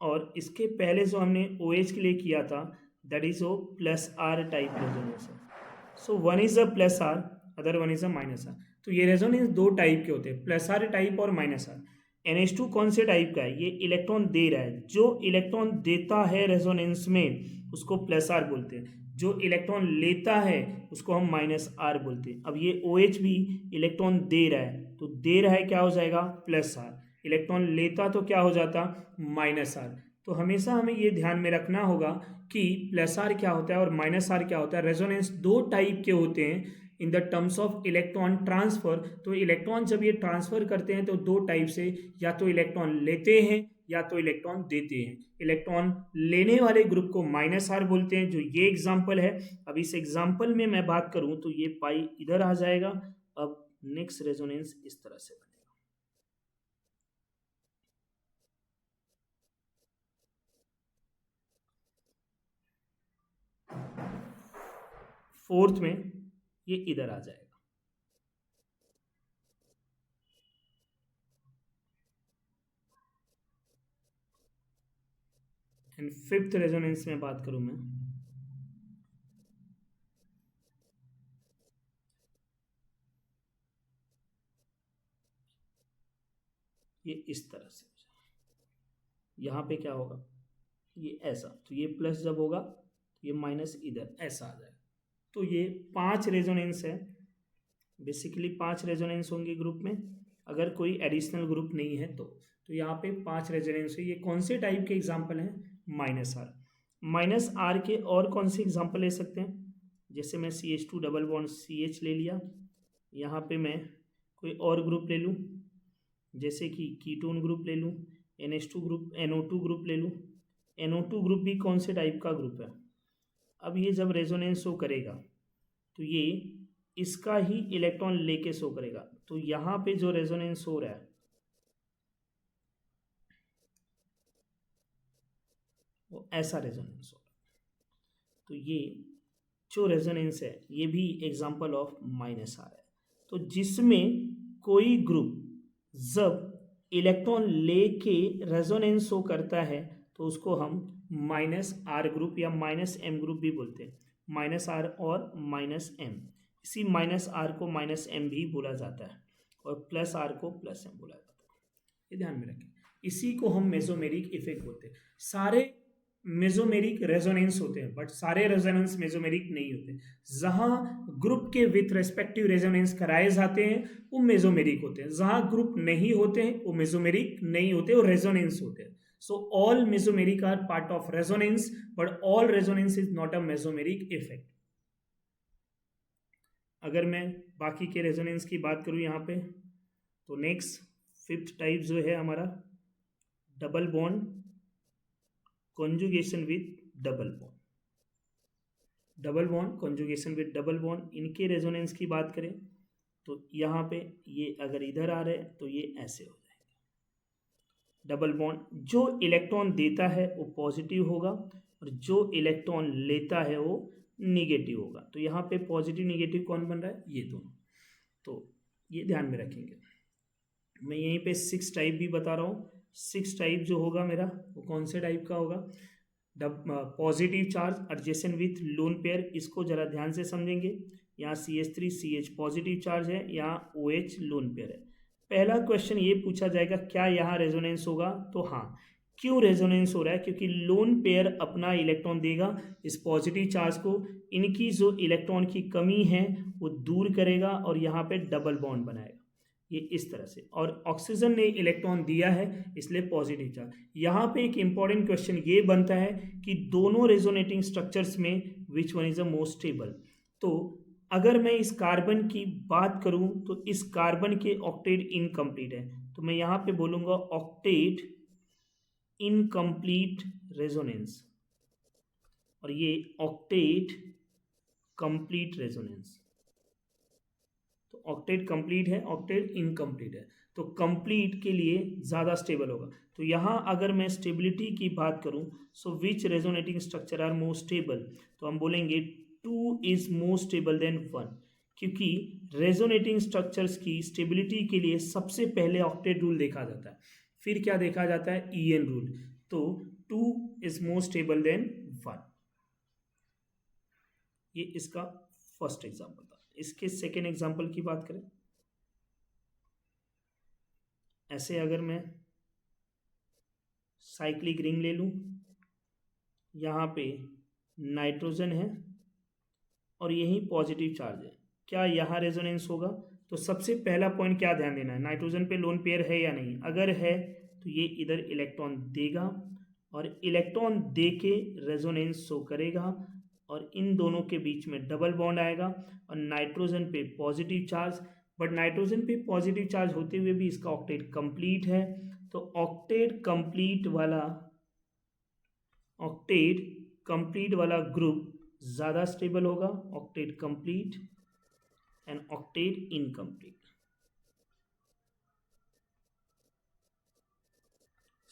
और इसके पहले जो हमने OH के लिए किया था दैट इज वो +R टाइप रेजोनेंस है। So one is a +R, other one is a -R। तो ये रेजोनेंस दो टाइप के होते हैं, +R टाइप और -R। NH2 कौन से टाइप का है, ये इलेक्ट्रॉन दे रहा है, जो इलेक्ट्रॉन देता है रेजोनेंस में उसको +R बोलते हैं, जो इलेक्ट्रॉन लेता है उसको हम -R बोलते हैं। अब ये OH भी इलेक्ट्रॉन दे रहा है, तो दे रहा है क्या हो जाएगा, +R। इलेक्ट्रॉन लेता तो क्या हो जाता, -R। तो हमेशा हमें ये ध्यान में रखना होगा कि +R क्या होता है और -R क्या होता है। रेजोनेंस दो टाइप के होते हैं, in the terms of electron transfer, तो इलेक्ट्रॉन जब ये ट्रांसफर करते हैं तो दो टाइप से, या तो इलेक्ट्रॉन लेते हैं या तो इलेक्ट्रॉन देते हैं। इलेक्ट्रॉन लेने वाले ग्रुप को माइनस आर बोलते हैं, जो ये एग्जाम्पल है। अब इस एग्जाम्पल में मैं बात करूं तो ये पाई इधर आ जाएगा। अब नेक्स्ट रेजोनेंस इस तरह से बनेगा। फोर्थ में ये इधर आ जाएगा। एंड फिफ्थ रेजोनेंस में बात करूं मैं, ये इस तरह से यहां पे क्या होगा, ये ऐसा, तो ये प्लस जब होगा तो ये माइनस इधर ऐसा आ जाएगा। तो ये 5 रेजोनेंस है, बेसिकली 5 रेजोनेंस होंगे ग्रुप में, अगर कोई एडिशनल ग्रुप नहीं है तो यहाँ पे 5 रेजोनेंस है। ये कौन से टाइप के एग्जाम्पल हैं, माइनस आर। माइनस आर के और कौन से एग्जाम्पल ले सकते हैं, जैसे मैं CH2 डबल बॉन्ड CH ले लिया, यहाँ पे मैं कोई और ग्रुप ले लूँ, जैसे कि कीटोन ग्रुप ले लूँ, NH2 ग्रुप, NO2 ग्रुप ले लूँ। NO2 ग्रुप भी कौन से टाइप का ग्रुप है। अब ये जब रेजोनेंस शो करेगा तो ये इसका ही इलेक्ट्रॉन लेके शो करेगा। तो यहाँ पे जो रेजोनेंस हो रहा है वो ऐसा रेजोनेंस हो रहा है। तो ये जो रेजोनेंस है ये भी एग्जाम्पल ऑफ माइनस आर है। तो जिसमें कोई ग्रुप जब इलेक्ट्रॉन लेके रेजोनेंस शो करता है तो उसको हम माइनस आर ग्रुप या माइनस एम ग्रुप भी बोलते हैं। माइनस आर और माइनस एम, इसी माइनस आर को माइनस एम भी बोला जाता है और प्लस आर को प्लस एम बोला जाता है, ये ध्यान में रखें। इसी को हम मेसोमेरिक इफेक्ट बोलते हैं। सारे मेसोमेरिक रेजोनेंस होते हैं बट सारे रेजोनेंस मेसोमेरिक नहीं होते। जहां ग्रुप के विथ रेस्पेक्टिव रेजोनेंस कराए जाते हैं वो मेसोमेरिक होते हैं, जहां ग्रुप नहीं होते हैं वो मेसोमेरिक नहीं होते, वो रेजोनेंस होते हैं। So all mesomeric are part of resonance, but all resonance is not a mesomeric effect. अगर मैं बाकी के रेजोनेंस की बात करूं यहाँ पे, तो नेक्स्ट फिफ्थ टाइप जो है हमारा double bond conjugation with double bond. Double bond conjugation with double bond, इनके रेजोनेंस की बात करें तो यहाँ पे ये अगर इधर आ रहे तो ये ऐसे हो जाएगा। डबल बॉन्ड, जो इलेक्ट्रॉन देता है वो पॉजिटिव होगा और जो इलेक्ट्रॉन लेता है वो निगेटिव होगा। तो यहाँ पे पॉजिटिव निगेटिव कौन बन रहा है, ये दोनों। तो ये ध्यान में रखेंगे। मैं यहीं पे 6 टाइप भी बता रहा हूँ। 6 टाइप जो होगा मेरा वो कौन से टाइप का होगा, positive charge adjacent with lone pair, इसको जरा ध्यान से समझेंगे। यहाँ CH3CH पॉजिटिव चार्ज है, यहाँ OH लोन पेयर है। पहला क्वेश्चन ये पूछा जाएगा क्या यहाँ रेजोनेंस होगा, तो हाँ। क्यों रेजोनेंस हो रहा है, क्योंकि लोन पेयर अपना इलेक्ट्रॉन देगा इस पॉजिटिव चार्ज को, इनकी जो इलेक्ट्रॉन की कमी है वो दूर करेगा और यहाँ पे डबल बॉन्ड बनाएगा, ये इस तरह से। और ऑक्सीजन ने इलेक्ट्रॉन दिया है इसलिए पॉजिटिव चार्ज। यहाँ पे एक इंपॉर्टेंट क्वेश्चन ये बनता है कि दोनों रेजोनेटिंग स्ट्रक्चर्स में which one is the most stable. तो अगर मैं इस कार्बन की बात करूं तो इस कार्बन के ऑक्टेट इनकम्प्लीट है, तो मैं यहाँ पे बोलूंगा ऑक्टेट इनकम्प्लीट रेजोनेंस, और ये ऑक्टेट कंप्लीट रेजोनेंस। तो ऑक्टेट कंप्लीट है, ऑक्टेट इनकम्प्लीट है, तो कंप्लीट के लिए ज़्यादा स्टेबल होगा। तो यहाँ अगर मैं स्टेबिलिटी की बात करूँ, so which resonating structure are most stable, तो हम बोलेंगे 2 इज मोर स्टेबल देन 1, क्योंकि रेजोनेटिंग स्ट्रक्चर्स की स्टेबिलिटी के लिए सबसे पहले ऑक्टेट रूल देखा जाता है, फिर क्या देखा जाता है, EN रूल। तो 2 इज मोर स्टेबल देन 1, ये इसका फर्स्ट एग्जाम्पल था। इसके सेकेंड एग्जाम्पल की बात करें, ऐसे अगर मैं साइक्लिक रिंग ले लूं, यहाँ पे नाइट्रोजन है और यही पॉजिटिव चार्ज है, क्या यहाँ रेजोनेंस होगा, तो सबसे पहला पॉइंट क्या ध्यान देना है, नाइट्रोजन पे लोन पेयर है या नहीं। अगर है तो ये इधर इलेक्ट्रॉन देगा और इलेक्ट्रॉन दे के रेजोनेंस शो करेगा, और इन दोनों के बीच में डबल बॉन्ड आएगा और नाइट्रोजन पे पॉजिटिव चार्ज, बट नाइट्रोजन पे पॉजिटिव चार्ज होते हुए भी इसका ऑक्टेट कंप्लीट है। तो ऑक्टेट कंप्लीट वाला ग्रुप ज़्यादा स्टेबल होगा, octet complete and octet incomplete.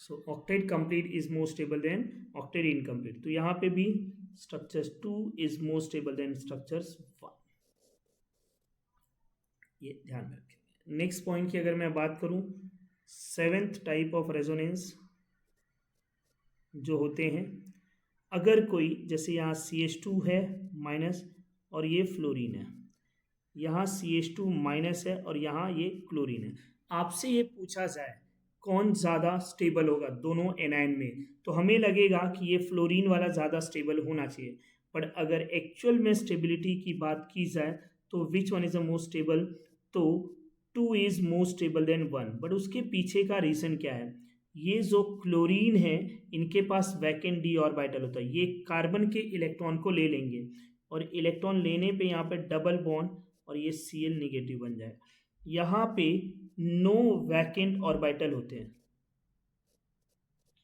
So octet complete is more stable then octet incomplete. तो यहाँ पे भी structures 2 is more stable then structures 1, ये ध्यान में रखेंगे। नेक्स्ट पॉइंट की अगर मैं बात करूं, 7th टाइप ऑफ रेजोनेंस जो होते हैं, अगर कोई जैसे यहाँ CH2 है माइनस और ये फ्लोरीन है, यहाँ CH2 माइनस है और यहाँ ये क्लोरीन है, आपसे ये पूछा जाए कौन ज़्यादा स्टेबल होगा दोनों एनायन में, तो हमें लगेगा कि ये फ्लोरीन वाला ज़्यादा स्टेबल होना चाहिए। बट अगर एक्चुअल में स्टेबिलिटी की बात की जाए तो which one is the most stable, तो 2 is more stable then 1। But उसके पीछे का रीज़न क्या है, ये जो क्लोरीन है इनके पास वैकेंट डी ऑर्बिटल होता है, ये कार्बन के इलेक्ट्रॉन को ले लेंगे और इलेक्ट्रॉन लेने पे यहाँ पे डबल बॉन्ड और ये Cl निगेटिव बन जाए। यहाँ पे नो वैकेंट ऑर्बिटल होते हैं,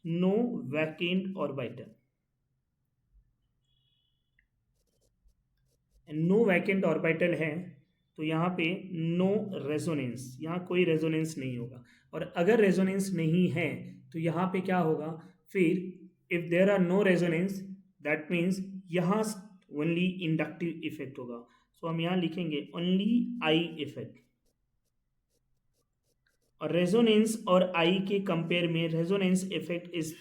no vacant orbital, no vacant orbital है तो यहाँ पे नो रेजोनेंस, यहाँ कोई रेजोनेंस नहीं होगा। और अगर रेजोनेंस नहीं है तो यहाँ पे क्या होगा, फिर if there are no resonance that means यहाँ ओनली इंडक्टिव इफेक्ट होगा। सो हम यहाँ लिखेंगे ओनली आई इफेक्ट। और रेजोनेंस और आई के कंपेयर में resonance effect is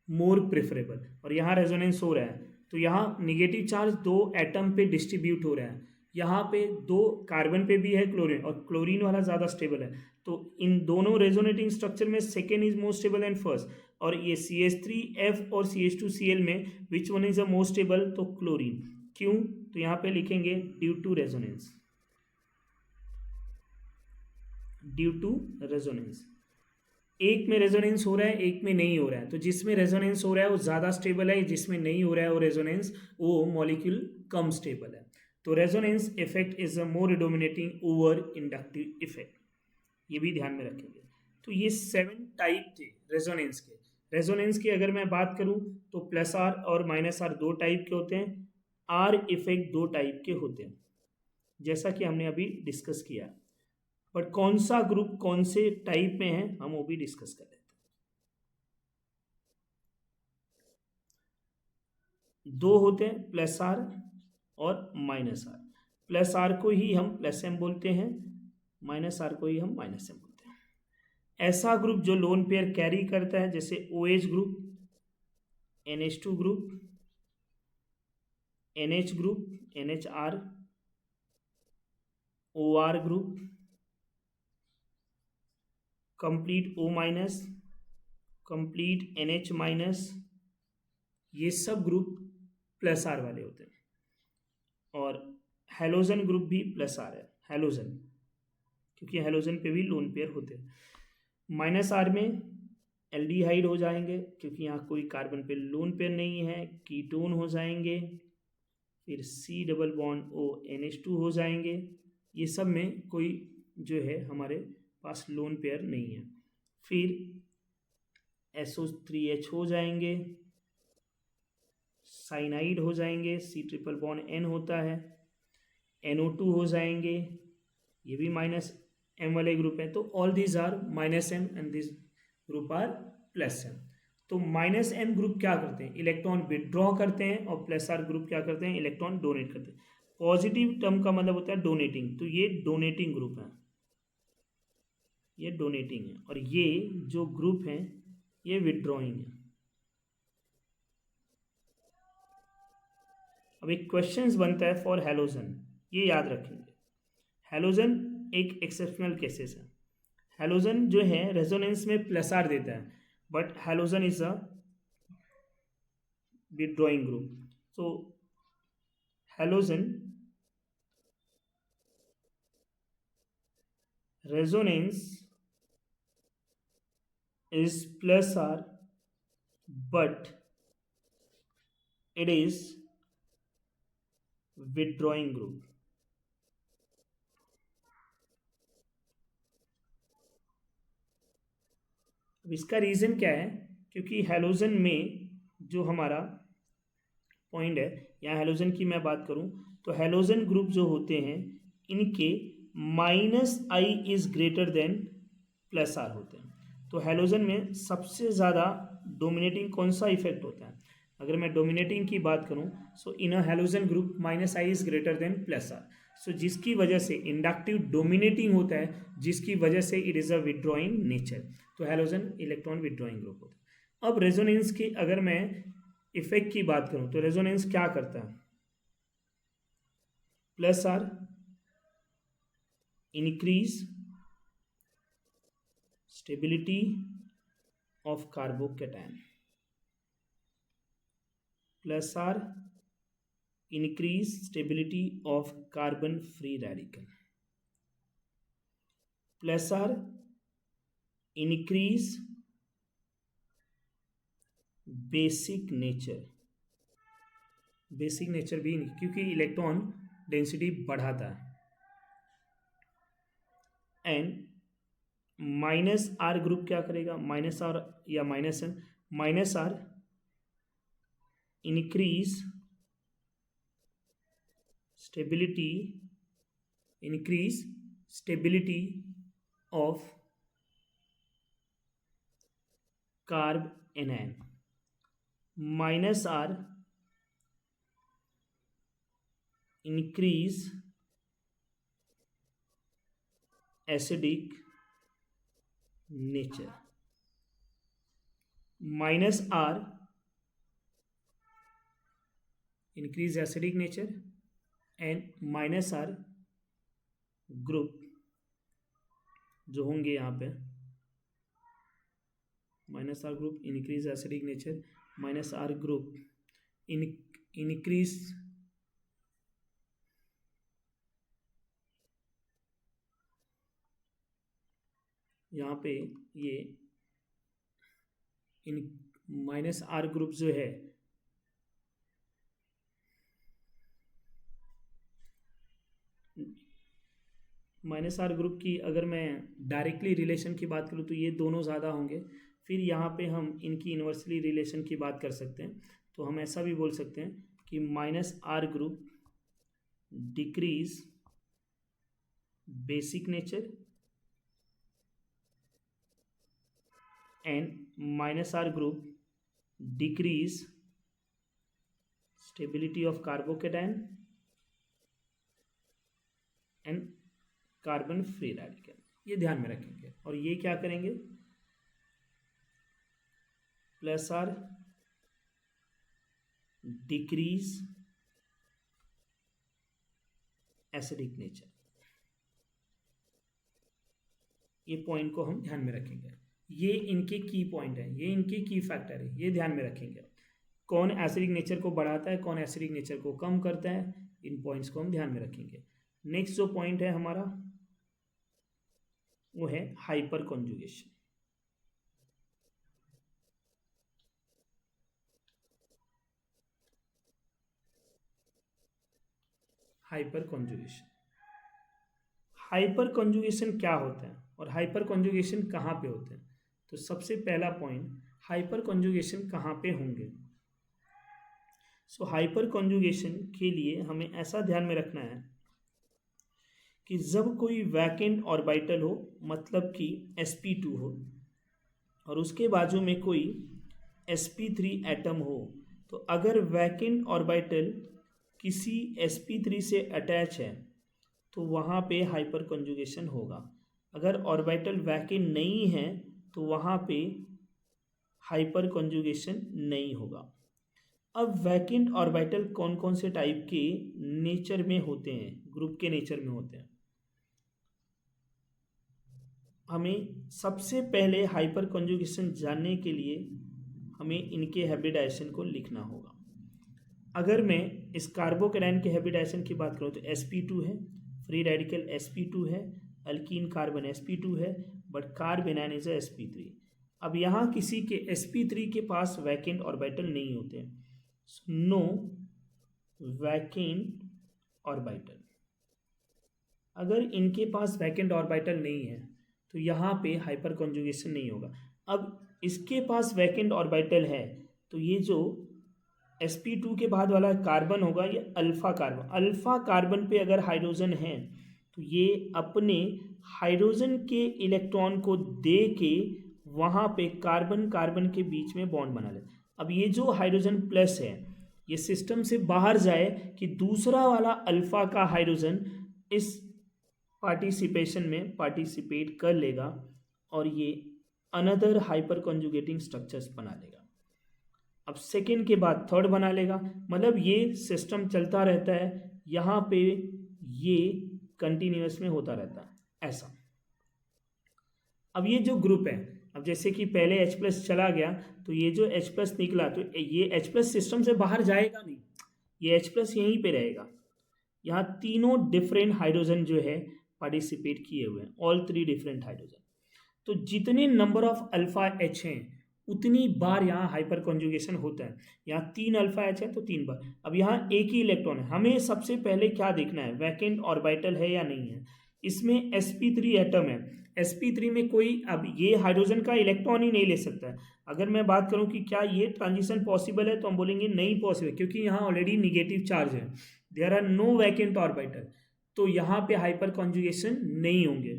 more preferable. और यहाँ रेजोनेंस हो रहा है तो यहाँ निगेटिव चार्ज 2 एटम पे डिस्ट्रीब्यूट हो रहा है, यहाँ पे 2 कार्बन पे भी है क्लोरीन, और क्लोरीन वाला ज़्यादा स्टेबल है। तो इन दोनों रेजोनेटिंग स्ट्रक्चर में second is more stable and first. और ये CH3F और CH2Cl में which one is a more stable, तो क्लोरीन। क्यों, तो यहाँ पे लिखेंगे due to resonance, due to resonance. एक में रेजोनेंस हो रहा है एक में नहीं हो रहा है, तो जिसमें रेजोनेंस हो रहा है वो ज़्यादा स्टेबल है, जिसमें नहीं हो रहा है वो रेजोनेंस वो मॉलिक्यूल कम स्टेबल है। तो resonance effect is a more dominating over inductive effect, ये भी ध्यान में रखेंगे। तो ये 7 टाइप थे रेजोनेंस के। रेजोनेंस की अगर मैं बात करूं तो प्लस आर और माइनस आर 2 टाइप के होते हैं, आर इफेक्ट 2 टाइप के होते हैं, जैसा कि हमने अभी डिस्कस किया। बट कौन सा ग्रुप कौन से टाइप में है हम वो भी डिस्कस कर लेते हैं। 2 होते हैं, प्लस आर और माइनस आर। प्लस आर को ही हम प्लस एम बोलते हैं, माइनस आर को ही हम माइनस एम बोलते हैं। ऐसा ग्रुप जो लोन पेयर कैरी करता है, जैसे OH group, NH2 group, NH group, NHR, OR group, complete O minus, complete NH minus, ये सब ग्रुप प्लस आर वाले होते हैं। और हेलोजन ग्रुप भी प्लस आर है, हेलोजन, क्योंकि हेलोजन पे भी लोन पेयर होते हैं। माइनस आर में एल्डिहाइड हो जाएंगे क्योंकि यहाँ कोई कार्बन पे लोन पेयर नहीं है, कीटोन हो जाएंगे, फिर C double bond O NH2 हो जाएंगे। ये सब में कोई जो है हमारे पास लोन पेयर नहीं है। फिर SO3H हो जाएंगे, साइनाइड हो जाएंगे, C ट्रिपल बॉन्ड N होता है, NO2 हो जाएंगे, ये भी माइनस M वाले ग्रुप है। तो all these are minus M and this group are plus M। तो माइनस M ग्रुप क्या करते हैं, इलेक्ट्रॉन विड्रॉ करते हैं, और प्लस आर ग्रुप क्या करते हैं, इलेक्ट्रॉन डोनेट करते हैं। पॉजिटिव टर्म का मतलब होता है डोनेटिंग, तो ये डोनेटिंग ग्रुप है, ये डोनेटिंग है, और ये जो ग्रुप है ये विड्रॉइंग है। अब एक क्वेश्चन बनता है फॉर हेलोजन, ये याद रखेंगे। हेलोजन एक एक्सेप्शनल केसेस है। हेलोजन जो है रेजोनेंस में प्लस आर देता है, but halogen is a withdrawing group. So halogen resonance is plus R, but it is withdrawing group. अब इसका रीज़न क्या है? क्योंकि हैलोजन में जो हमारा पॉइंट है, या हैलोजन की मैं बात करूं तो हैलोजन ग्रुप जो होते हैं इनके -I is greater than +R होते हैं। तो हैलोजन में सबसे ज़्यादा डोमिनेटिंग कौन सा इफेक्ट होता है? अगर मैं डोमिनेटिंग की बात करूं so in a halogen group -I is greater than +R, so जिसकी वजह से इंडक्टिव डोमिनेटिंग होता है, जिसकी वजह से it is a withdrawing nature. तो हैलोजन इलेक्ट्रॉन विड्रॉइंग ग्रुप होता है। अब रेजोनेंस की अगर मैं इफेक्ट की बात करूं तो रेजोनेंस क्या करता है? +R increase stability of carbocation, +R increase stability of carbon free radical, +R increase basic nature भी नहीं, क्योंकि इलेक्ट्रॉन डेंसिटी बढ़ाता है। एंड -R ग्रुप क्या करेगा? -R या -N, -R increase stability of carb anion, -R increase acidic nature, -R increase acidic nature and -R group जो होंगे यहाँ पे, -R group increase acidic nature, -R group increase यहाँ पे ये -R ग्रुप जो है -R ग्रुप की अगर मैं डायरेक्टली रिलेशन की बात करूँ तो ये दोनों ज़्यादा होंगे। फिर यहाँ पे हम इनकी इन्वर्सली रिलेशन की बात कर सकते हैं, तो हम ऐसा भी बोल सकते हैं कि -R group decrease basic nature and -R group decrease stability of carbocation and carbon free radical. ये ध्यान में रखेंगे। और ये क्या करेंगे? +R decrease acidic nature. ये पॉइंट को हम ध्यान में रखेंगे। ये इनके की पॉइंट है, ये इनके की फैक्टर है, ये ध्यान में रखेंगे। कौन एसिडिक नेचर को बढ़ाता है, कौन एसिडिक नेचर को कम करता है, इन पॉइंट्स को हम ध्यान में रखेंगे। नेक्स्ट जो पॉइंट है हमारा वो है हाइपर कॉन्जुगेशन। हाइपर कॉन्जुगेशन क्या होता है और हाइपर कॉन्जुगेशन कहाँ पे होते हैं? तो सबसे पहला पॉइंट, हाइपर कॉन्जुगेशन कहाँ पे होंगे? सो हाइपर कॉन्जुगेशन के लिए हमें ऐसा ध्यान में रखना है कि जब कोई वैकेंट ऑर्बिटल हो, मतलब कि sp2 हो, और उसके बाजू में कोई sp3 एटम हो, तो अगर वैकेंट ऑर्बिटल किसी sp3 से अटैच है तो वहाँ पे हाइपर कॉन्जुगेशन होगा। अगर ऑर्बिटल वैकेंट नहीं है तो वहाँ पे हाइपर कॉन्जुगेशन नहीं होगा। अब वैकेंट ऑर्बिटल कौन कौन से टाइप के नेचर में होते हैं, ग्रुप के नेचर में होते हैं? हमें सबसे पहले हाइपर कॉन्जुगेशन जानने के लिए हमें इनके हाइब्रिडाइजेशन को लिखना होगा। अगर मैं इस कार्बोकैटायन के हाइब्रिडाइजेशन की बात करूं तो sp2 है, फ्री रेडिकल sp2 है, अल्कीन कार्बन sp2 है, but carb anion is sp3। अब यहाँ किसी के sp3 के पास वैकेंट ऑर्बिटल नहीं होते हैं, नो वैकेंट ऑर्बिटल। अगर इनके पास वैकेंट ऑर्बिटल नहीं है तो यहाँ पे हाइपर कॉन्जुगेशन नहीं होगा। अब इसके पास वैकेंट ऑर्बिटल है तो ये जो sp2 के बाद वाला कार्बन होगा ये अल्फा कार्बन, अल्फा कार्बन पे अगर हाइड्रोजन है तो ये अपने हाइड्रोजन के इलेक्ट्रॉन को दे के वहाँ पे कार्बन कार्बन के बीच में बॉन्ड बना ले। अब ये जो हाइड्रोजन प्लस है ये सिस्टम से बाहर जाए कि दूसरा वाला अल्फा का हाइड्रोजन इस पार्टिसिपेशन में पार्टिसिपेट कर लेगा और ये अनदर हाइपर कॉन्जुगेटिंग स्ट्रक्चर्स बना लेगा। अब सेकेंड के बाद थर्ड बना लेगा, मतलब ये सिस्टम चलता रहता है, यहाँ पे ये कंटिन्यूस में होता रहता है ऐसा। अब ये जो ग्रुप है, अब जैसे कि पहले H+ चला गया तो ये जो H+ निकला तो ये H+ सिस्टम से बाहर जाएगा नहीं, ये H+ यहीं पे रहेगा। यहाँ तीनों डिफरेंट हाइड्रोजन जो है पार्टिसिपेट किए हुए हैं, ऑल 3 डिफरेंट हाइड्रोजन। तो जितने नंबर ऑफ अल्फा H हैं उतनी बार यहाँ हाइपर कॉन्जुगेशन होता है। यहाँ 3 अल्फा H है तो 3 बार। अब यहाँ एक ही इलेक्ट्रॉन है, हमें सबसे पहले क्या देखना है, वैकेंट ऑर्बिटल है या नहीं है। इसमें sp3 एटम है, sp3 में कोई अब ये हाइड्रोजन का इलेक्ट्रॉन ही नहीं ले सकता है। अगर मैं बात करूं कि क्या ये ट्रांजिशन पॉसिबल है तो हम बोलेंगे नहीं पॉसिबल, क्योंकि यहाँ ऑलरेडी निगेटिव चार्ज है, there are no vacant orbital, तो यहाँ पे हाइपर कॉन्जुगेशन नहीं होंगे।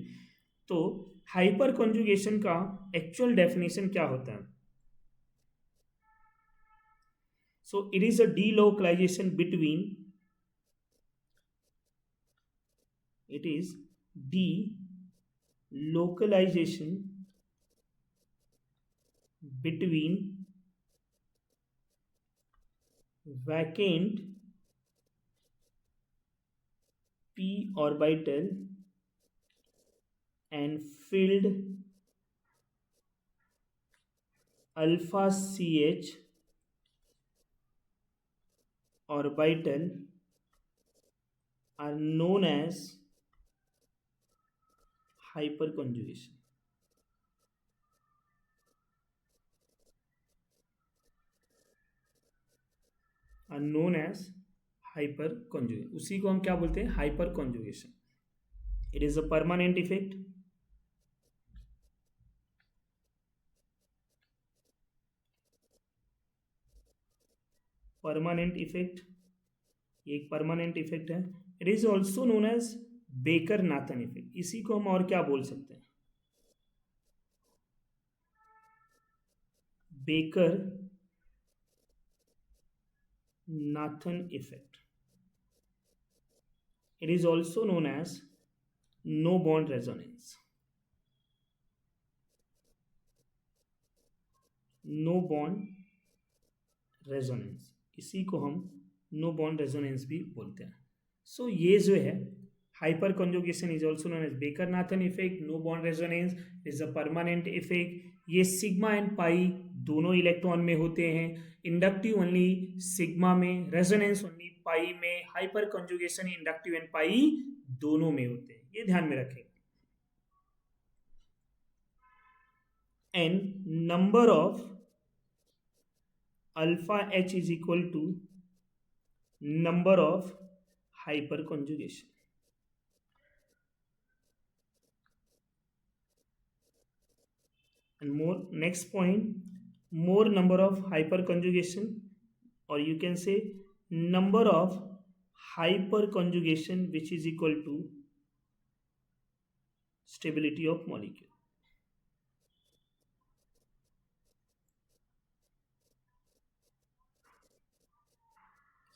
तो हाइपर कॉन्जुगेशन का एक्चुअल डेफिनेशन क्या होता है? So it is a delocalization between, it is delocalization between vacant p orbital and filled alpha CH orbital are known as hyperconjugation. Are known as hyperconjugation. उसी को हम क्या बोलते हैं? hyperconjugation. It is a permanent effect. Permanent effect, ये एक permanent effect है। It is also known as Baker Nathan effect. इसी को हम और क्या बोल सकते हैं? Baker Nathan effect. It is also known as no bond resonance. No bond resonance, इसी को हम नो बॉन्ड रेजोनेंस भी बोलते हैं। सो ये जो है hyperconjugation is also known as Baker Nathan effect, no bond resonance, is a permanent effect. ये सिग्मा एंड पाई दोनों इलेक्ट्रॉन में होते हैं, इंडक्टिव ओनली सिग्मा में, रेजोनेंस ओनली पाई में, hyperconjugation inductive and pi दोनों में होते हैं, ये ध्यान में रखें। And number of alpha H is equal to number of hyperconjugation. And more, next point, more number of hyperconjugation, or you can say number of hyperconjugation which is equal to stability of molecule.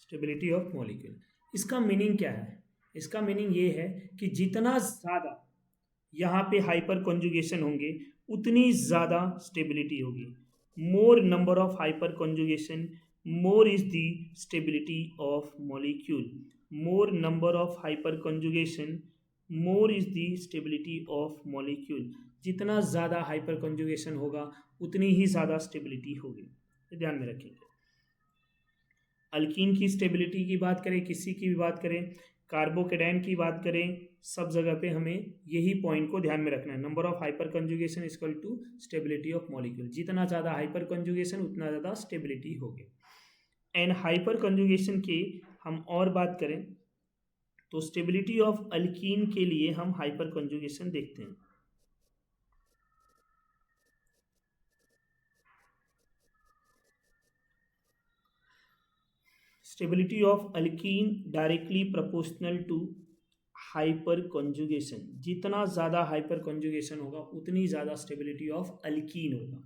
Stability of molecule, इसका meaning क्या है? इसका meaning ये है कि जितना ज़्यादा यहाँ पे हाइपर कॉन्जुगेशन होंगे उतनी ज़्यादा स्टेबिलिटी होगी। मोर number of hyper conjugation, more is the stability of molecule. More number of hyper conjugation, more is the stability of molecule. जितना ज़्यादा हाइपर कॉन्जुगेशन होगा उतनी ही ज़्यादा स्टेबिलिटी होगी, ध्यान में रखेंगे। अल्कीन की स्टेबिलिटी की बात करें, किसी की भी बात करें, कार्बोकेटाइन की बात करें, सब जगह पे हमें यही पॉइंट को ध्यान में रखना है। Number of hyperconjugation is equal to stability of molecule. जितना ज़्यादा हाइपर कंजुगेशन उतना ज़्यादा स्टेबिलिटी होगी। एंड हाइपर कंजुगेशन की हम और बात करें तो स्टेबिलिटी ऑफ अल्कीन के लिए हम हाइपर कंजुगेशन देखते हैं। Stability of alkene directly proportional to hyperconjugation. जितना ज़्यादा हाइपर कंजुगेशन होगा उतनी ज़्यादा स्टेबिलिटी ऑफ अल्कीन होगा,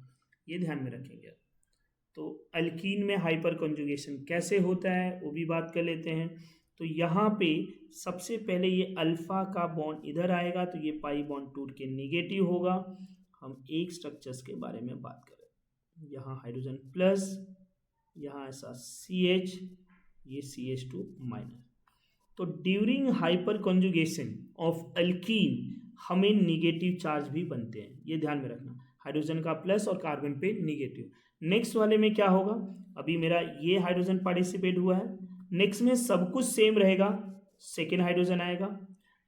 ये ध्यान में रखेंगे। तो अल्कीन में हाइपर कंजुगेशन कैसे होता है वो भी बात कर लेते हैं। तो यहाँ पे सबसे पहले ये अल्फा का बॉन्ड इधर आएगा तो ये पाई बॉन्ड टूट के निगेटिव होगा। हम एक स्ट्रक्चर्स के बारे में बात करें, यहाँ हाइड्रोजन प्लस, यहाँ ऐसा CH, ये CH2 माइनस। तो during hyper conjugation of alkyne हमें निगेटिव चार्ज भी बनते हैं, ये ध्यान में रखना, हाइड्रोजन का प्लस और कार्बन पे निगेटिव। नेक्स्ट वाले में क्या होगा, अभी मेरा ये हाइड्रोजन पार्टिसिपेट हुआ है, नेक्स्ट में सब कुछ सेम रहेगा, सेकेंड हाइड्रोजन आएगा,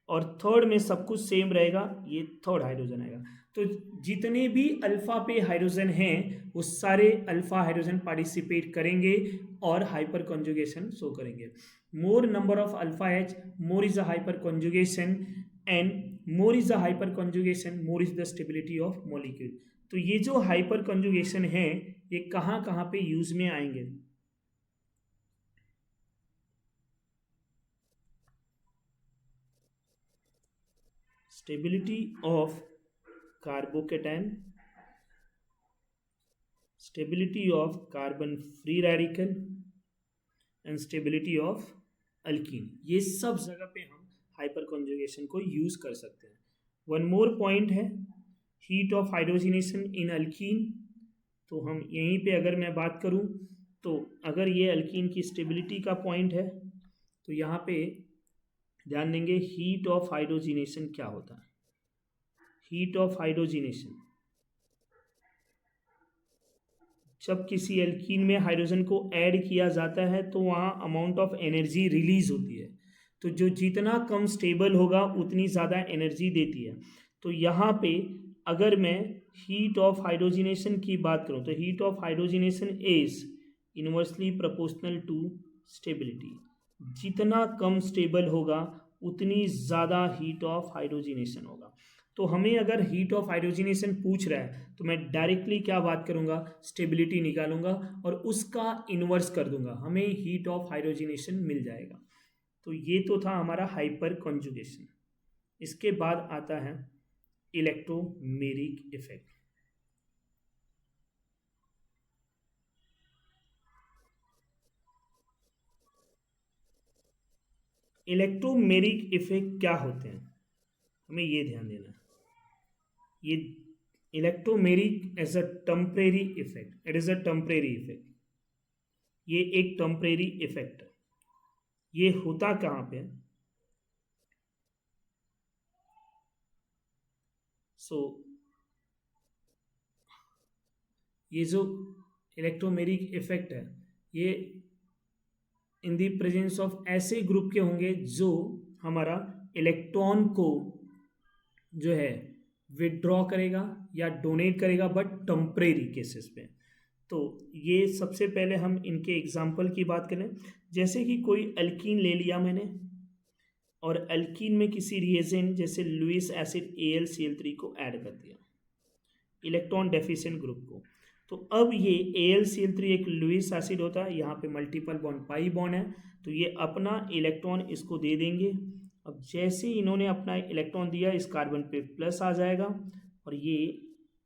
और थर्ड में सब कुछ सेम रहेगा, ये थर्ड हाइड्रोजन आएगा। तो जितने भी अल्फा पे हाइड्रोजन हैं वो सारे अल्फा हाइड्रोजन पार्टिसिपेट करेंगे और हाइपर कंजुगेशन शो करेंगे। मोर number of alpha H, more is the hyper conjugation, and more is the hyper conjugation, more is the stability of molecule. तो ये जो हाइपर कंजुगेशन है ये कहाँ कहाँ पे यूज में आएंगे। Stability of carbocation, stability of carbon free radical and stability of alkyne, ये सब जगह पे हम हाइपर कंजुगेशन को यूज कर सकते हैं। वन मोर पॉइंट है heat of hydrogenation in alkyne. तो हम यहीं पे अगर मैं बात करूं तो अगर ये अल्कीन की स्टेबिलिटी का पॉइंट है तो यहाँ पे ध्यान देंगे हीट ऑफ हाइड्रोजिनेशन क्या होता है। हीट ऑफ हाइड्रोजिनेशन, जब किसी अल्कीन में हाइड्रोजन को ऐड किया जाता है तो वहाँ अमाउंट ऑफ एनर्जी रिलीज होती है। तो जो जितना कम स्टेबल होगा उतनी ज़्यादा एनर्जी देती है। तो यहाँ पे अगर मैं हीट ऑफ हाइड्रोजिनेशन की बात करूँ तो heat of hydrogenation is inversely proportional to stability. जितना कम स्टेबल होगा उतनी ज़्यादा हीट ऑफ हाइड्रोजिनेशन होगा। तो हमें अगर हीट ऑफ हाइड्रोजिनेशन पूछ रहा है तो मैं डायरेक्टली क्या बात करूंगा, स्टेबिलिटी निकालूंगा और उसका इन्वर्स कर दूंगा, हमें हीट ऑफ हाइड्रोजिनेशन मिल जाएगा। तो ये तो था हमारा हाइपर कंजुगेशन। इसके बाद आता है इलेक्ट्रोमेरिक इफेक्ट। इलेक्ट्रोमेरिक इफेक्ट क्या होते हैं हमें ये ध्यान देना है। ये electromeric as a temporary effect, it is a temporary effect, ये एक टेम्परेरी इफेक्ट है। ये होता कहाँ पे है, सो ये जो इलेक्ट्रोमेरिक इफेक्ट है ये इन द प्रेजेंस ऑफ ऐसे ग्रुप के होंगे जो हमारा इलेक्ट्रॉन को जो है विड्रॉ करेगा या डोनेट करेगा, बट टेम्परेरी केसेस पे। तो ये सबसे पहले हम इनके एग्जाम्पल की बात करें, जैसे कि कोई अल्कीन ले लिया मैंने और अल्कीन में किसी रिएजेंट जैसे लुईस एसिड AlCl3 को ऐड कर दिया इलेक्ट्रॉन डेफिशिएंट ग्रुप को। तो अब ये AlCl3 एक लुईस एसिड होता है, यहाँ पे मल्टीपल बॉन्ड पाई बॉन्ड है, तो ये अपना इलेक्ट्रॉन इसको दे देंगे। अब जैसे इन्होंने अपना इलेक्ट्रॉन दिया इस कार्बन पे प्लस आ जाएगा और ये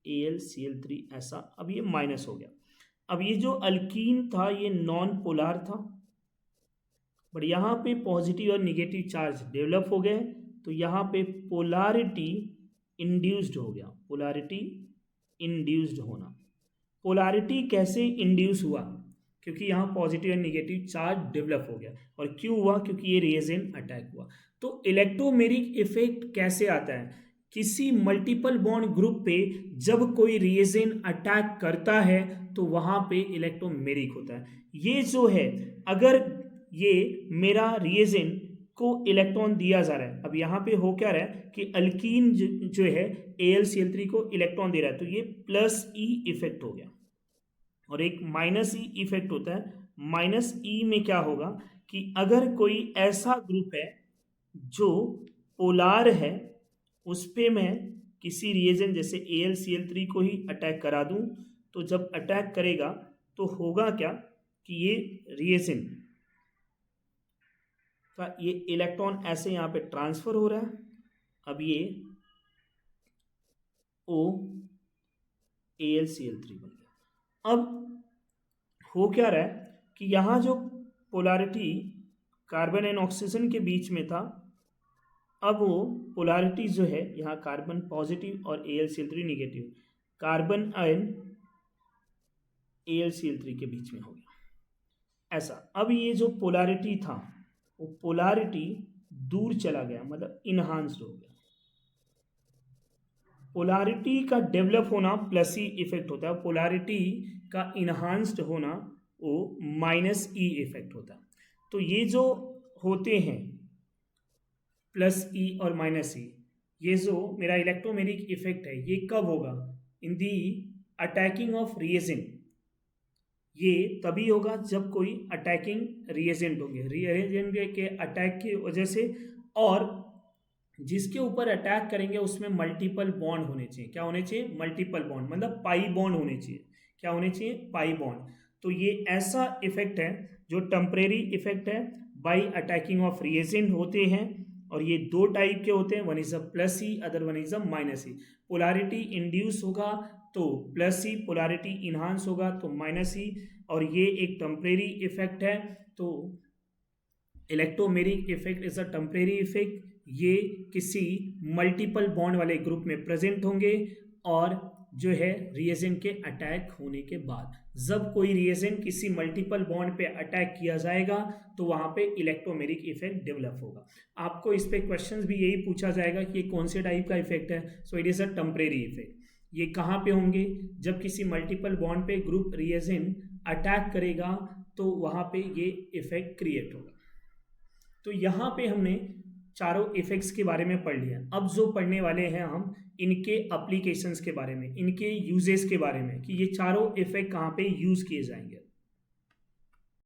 AlCl3 ऐसा, अब ये माइनस हो गया। अब ये जो अल्कीन था ये नॉन पोलार था, बट यहाँ पे पॉजिटिव और निगेटिव चार्ज डेवलप हो गए, तो यहाँ पे पोलारिटी इंड्यूस्ड हो गया। पोलारिटी इंड्यूस्ड होना, पोलारिटी कैसे इंड्यूस हुआ, क्योंकि यहाँ positive and negative charge develop हो गया। और क्यों हुआ, क्योंकि ये रिएजेंट अटैक हुआ। तो इलेक्ट्रोमेरिक इफेक्ट कैसे आता है, किसी मल्टीपल बॉन्ड ग्रुप पे जब कोई रिएजेंट अटैक करता है तो वहां पे इलेक्ट्रोमेरिक होता है। ये जो है अगर ये मेरा रिएजेंट को इलेक्ट्रॉन दिया जा रहा है, अब यहाँ पे हो क्या रहा है कि अल्कीन जो है AlCl3 को इलेक्ट्रॉन दे रहा है, तो ये प्लस E इफेक्ट हो गया, और एक माइनस E इफेक्ट होता है। माइनस E में क्या होगा कि अगर कोई ऐसा ग्रुप है जो पोलार है उस पे मैं किसी रिएजेंट जैसे AlCl3 को ही अटैक करा दूं, तो जब अटैक करेगा तो होगा क्या कि ये रिएजेंट का ये इलेक्ट्रॉन ऐसे यहाँ पे ट्रांसफर हो रहा है। अब ये O AlCl3 बन गया। अब हो क्या रहा है कि यहाँ जो पोलैरिटी कार्बन एंड ऑक्सीजन के बीच में था, अब वो पोलैरिटी जो है यहाँ कार्बन पॉजिटिव और AlCl3 negative, carbon and AlCl3 के बीच में हो गया ऐसा। अब ये जो पोलैरिटी था वो पोलैरिटी दूर चला गया, मतलब इनहांस्ड हो गया। पोलैरिटी का डेवलप होना प्लस ई इफेक्ट होता है, पोलैरिटी का इनहांस्ड होना वो माइनस ई इफेक्ट होता है। तो ये जो होते हैं प्लस ई और माइनस ई, ये जो मेरा इलेक्ट्रोमेरिक इफेक्ट है ये कब होगा? इन दी अटैकिंग ऑफ रिएजेंट। ये तभी होगा जब कोई अटैकिंग रिएजेंट होंगे, रिएजेंट के अटैक की वजह से, और जिसके ऊपर अटैक करेंगे उसमें मल्टीपल बॉन्ड होने चाहिए। क्या होने चाहिए? मल्टीपल बॉन्ड, मतलब पाई बॉन्ड होने चाहिए। क्या होने चाहिए? Pi bond. तो ये ऐसा इफेक्ट है जो टेम्परेरी इफेक्ट है, बाई अटैकिंग ऑफ रिएजेंट होते हैं, और ये दो टाइप के होते हैं, one is a plus E, other one is a minus E. Polarity induce होगा तो प्लस ई, पोलैरिटी इनहांस होगा तो माइनस ई, और ये एक टेम्परेरी इफेक्ट है। तो electromeric effect is a temporary effect. ये किसी मल्टीपल बॉन्ड वाले ग्रुप में प्रेजेंट होंगे, और जो है रिएजेंट के अटैक होने के बाद, जब कोई रिएजेंट किसी मल्टीपल बॉन्ड पे अटैक किया जाएगा तो वहां पे इलेक्ट्रोमेरिक इफेक्ट डेवलप होगा। आपको इस पे क्वेश्चंस भी यही पूछा जाएगा कि ये कौन से टाइप का इफेक्ट है। So it is a temporary effect. ये कहाँ पे होंगे? जब किसी मल्टीपल बॉन्ड पे ग्रुप रिएजेंट अटैक करेगा तो वहां पे ये इफेक्ट क्रिएट होगा। तो यहाँ पे हमने चारों इफेक्ट्स के बारे में पढ़ लिया। अब जो पढ़ने वाले हैं हम इनके एप्लीकेशंस के बारे में, इनके यूजेस के बारे में, कि ये चारों इफेक्ट कहाँ पे यूज किए जाएंगे।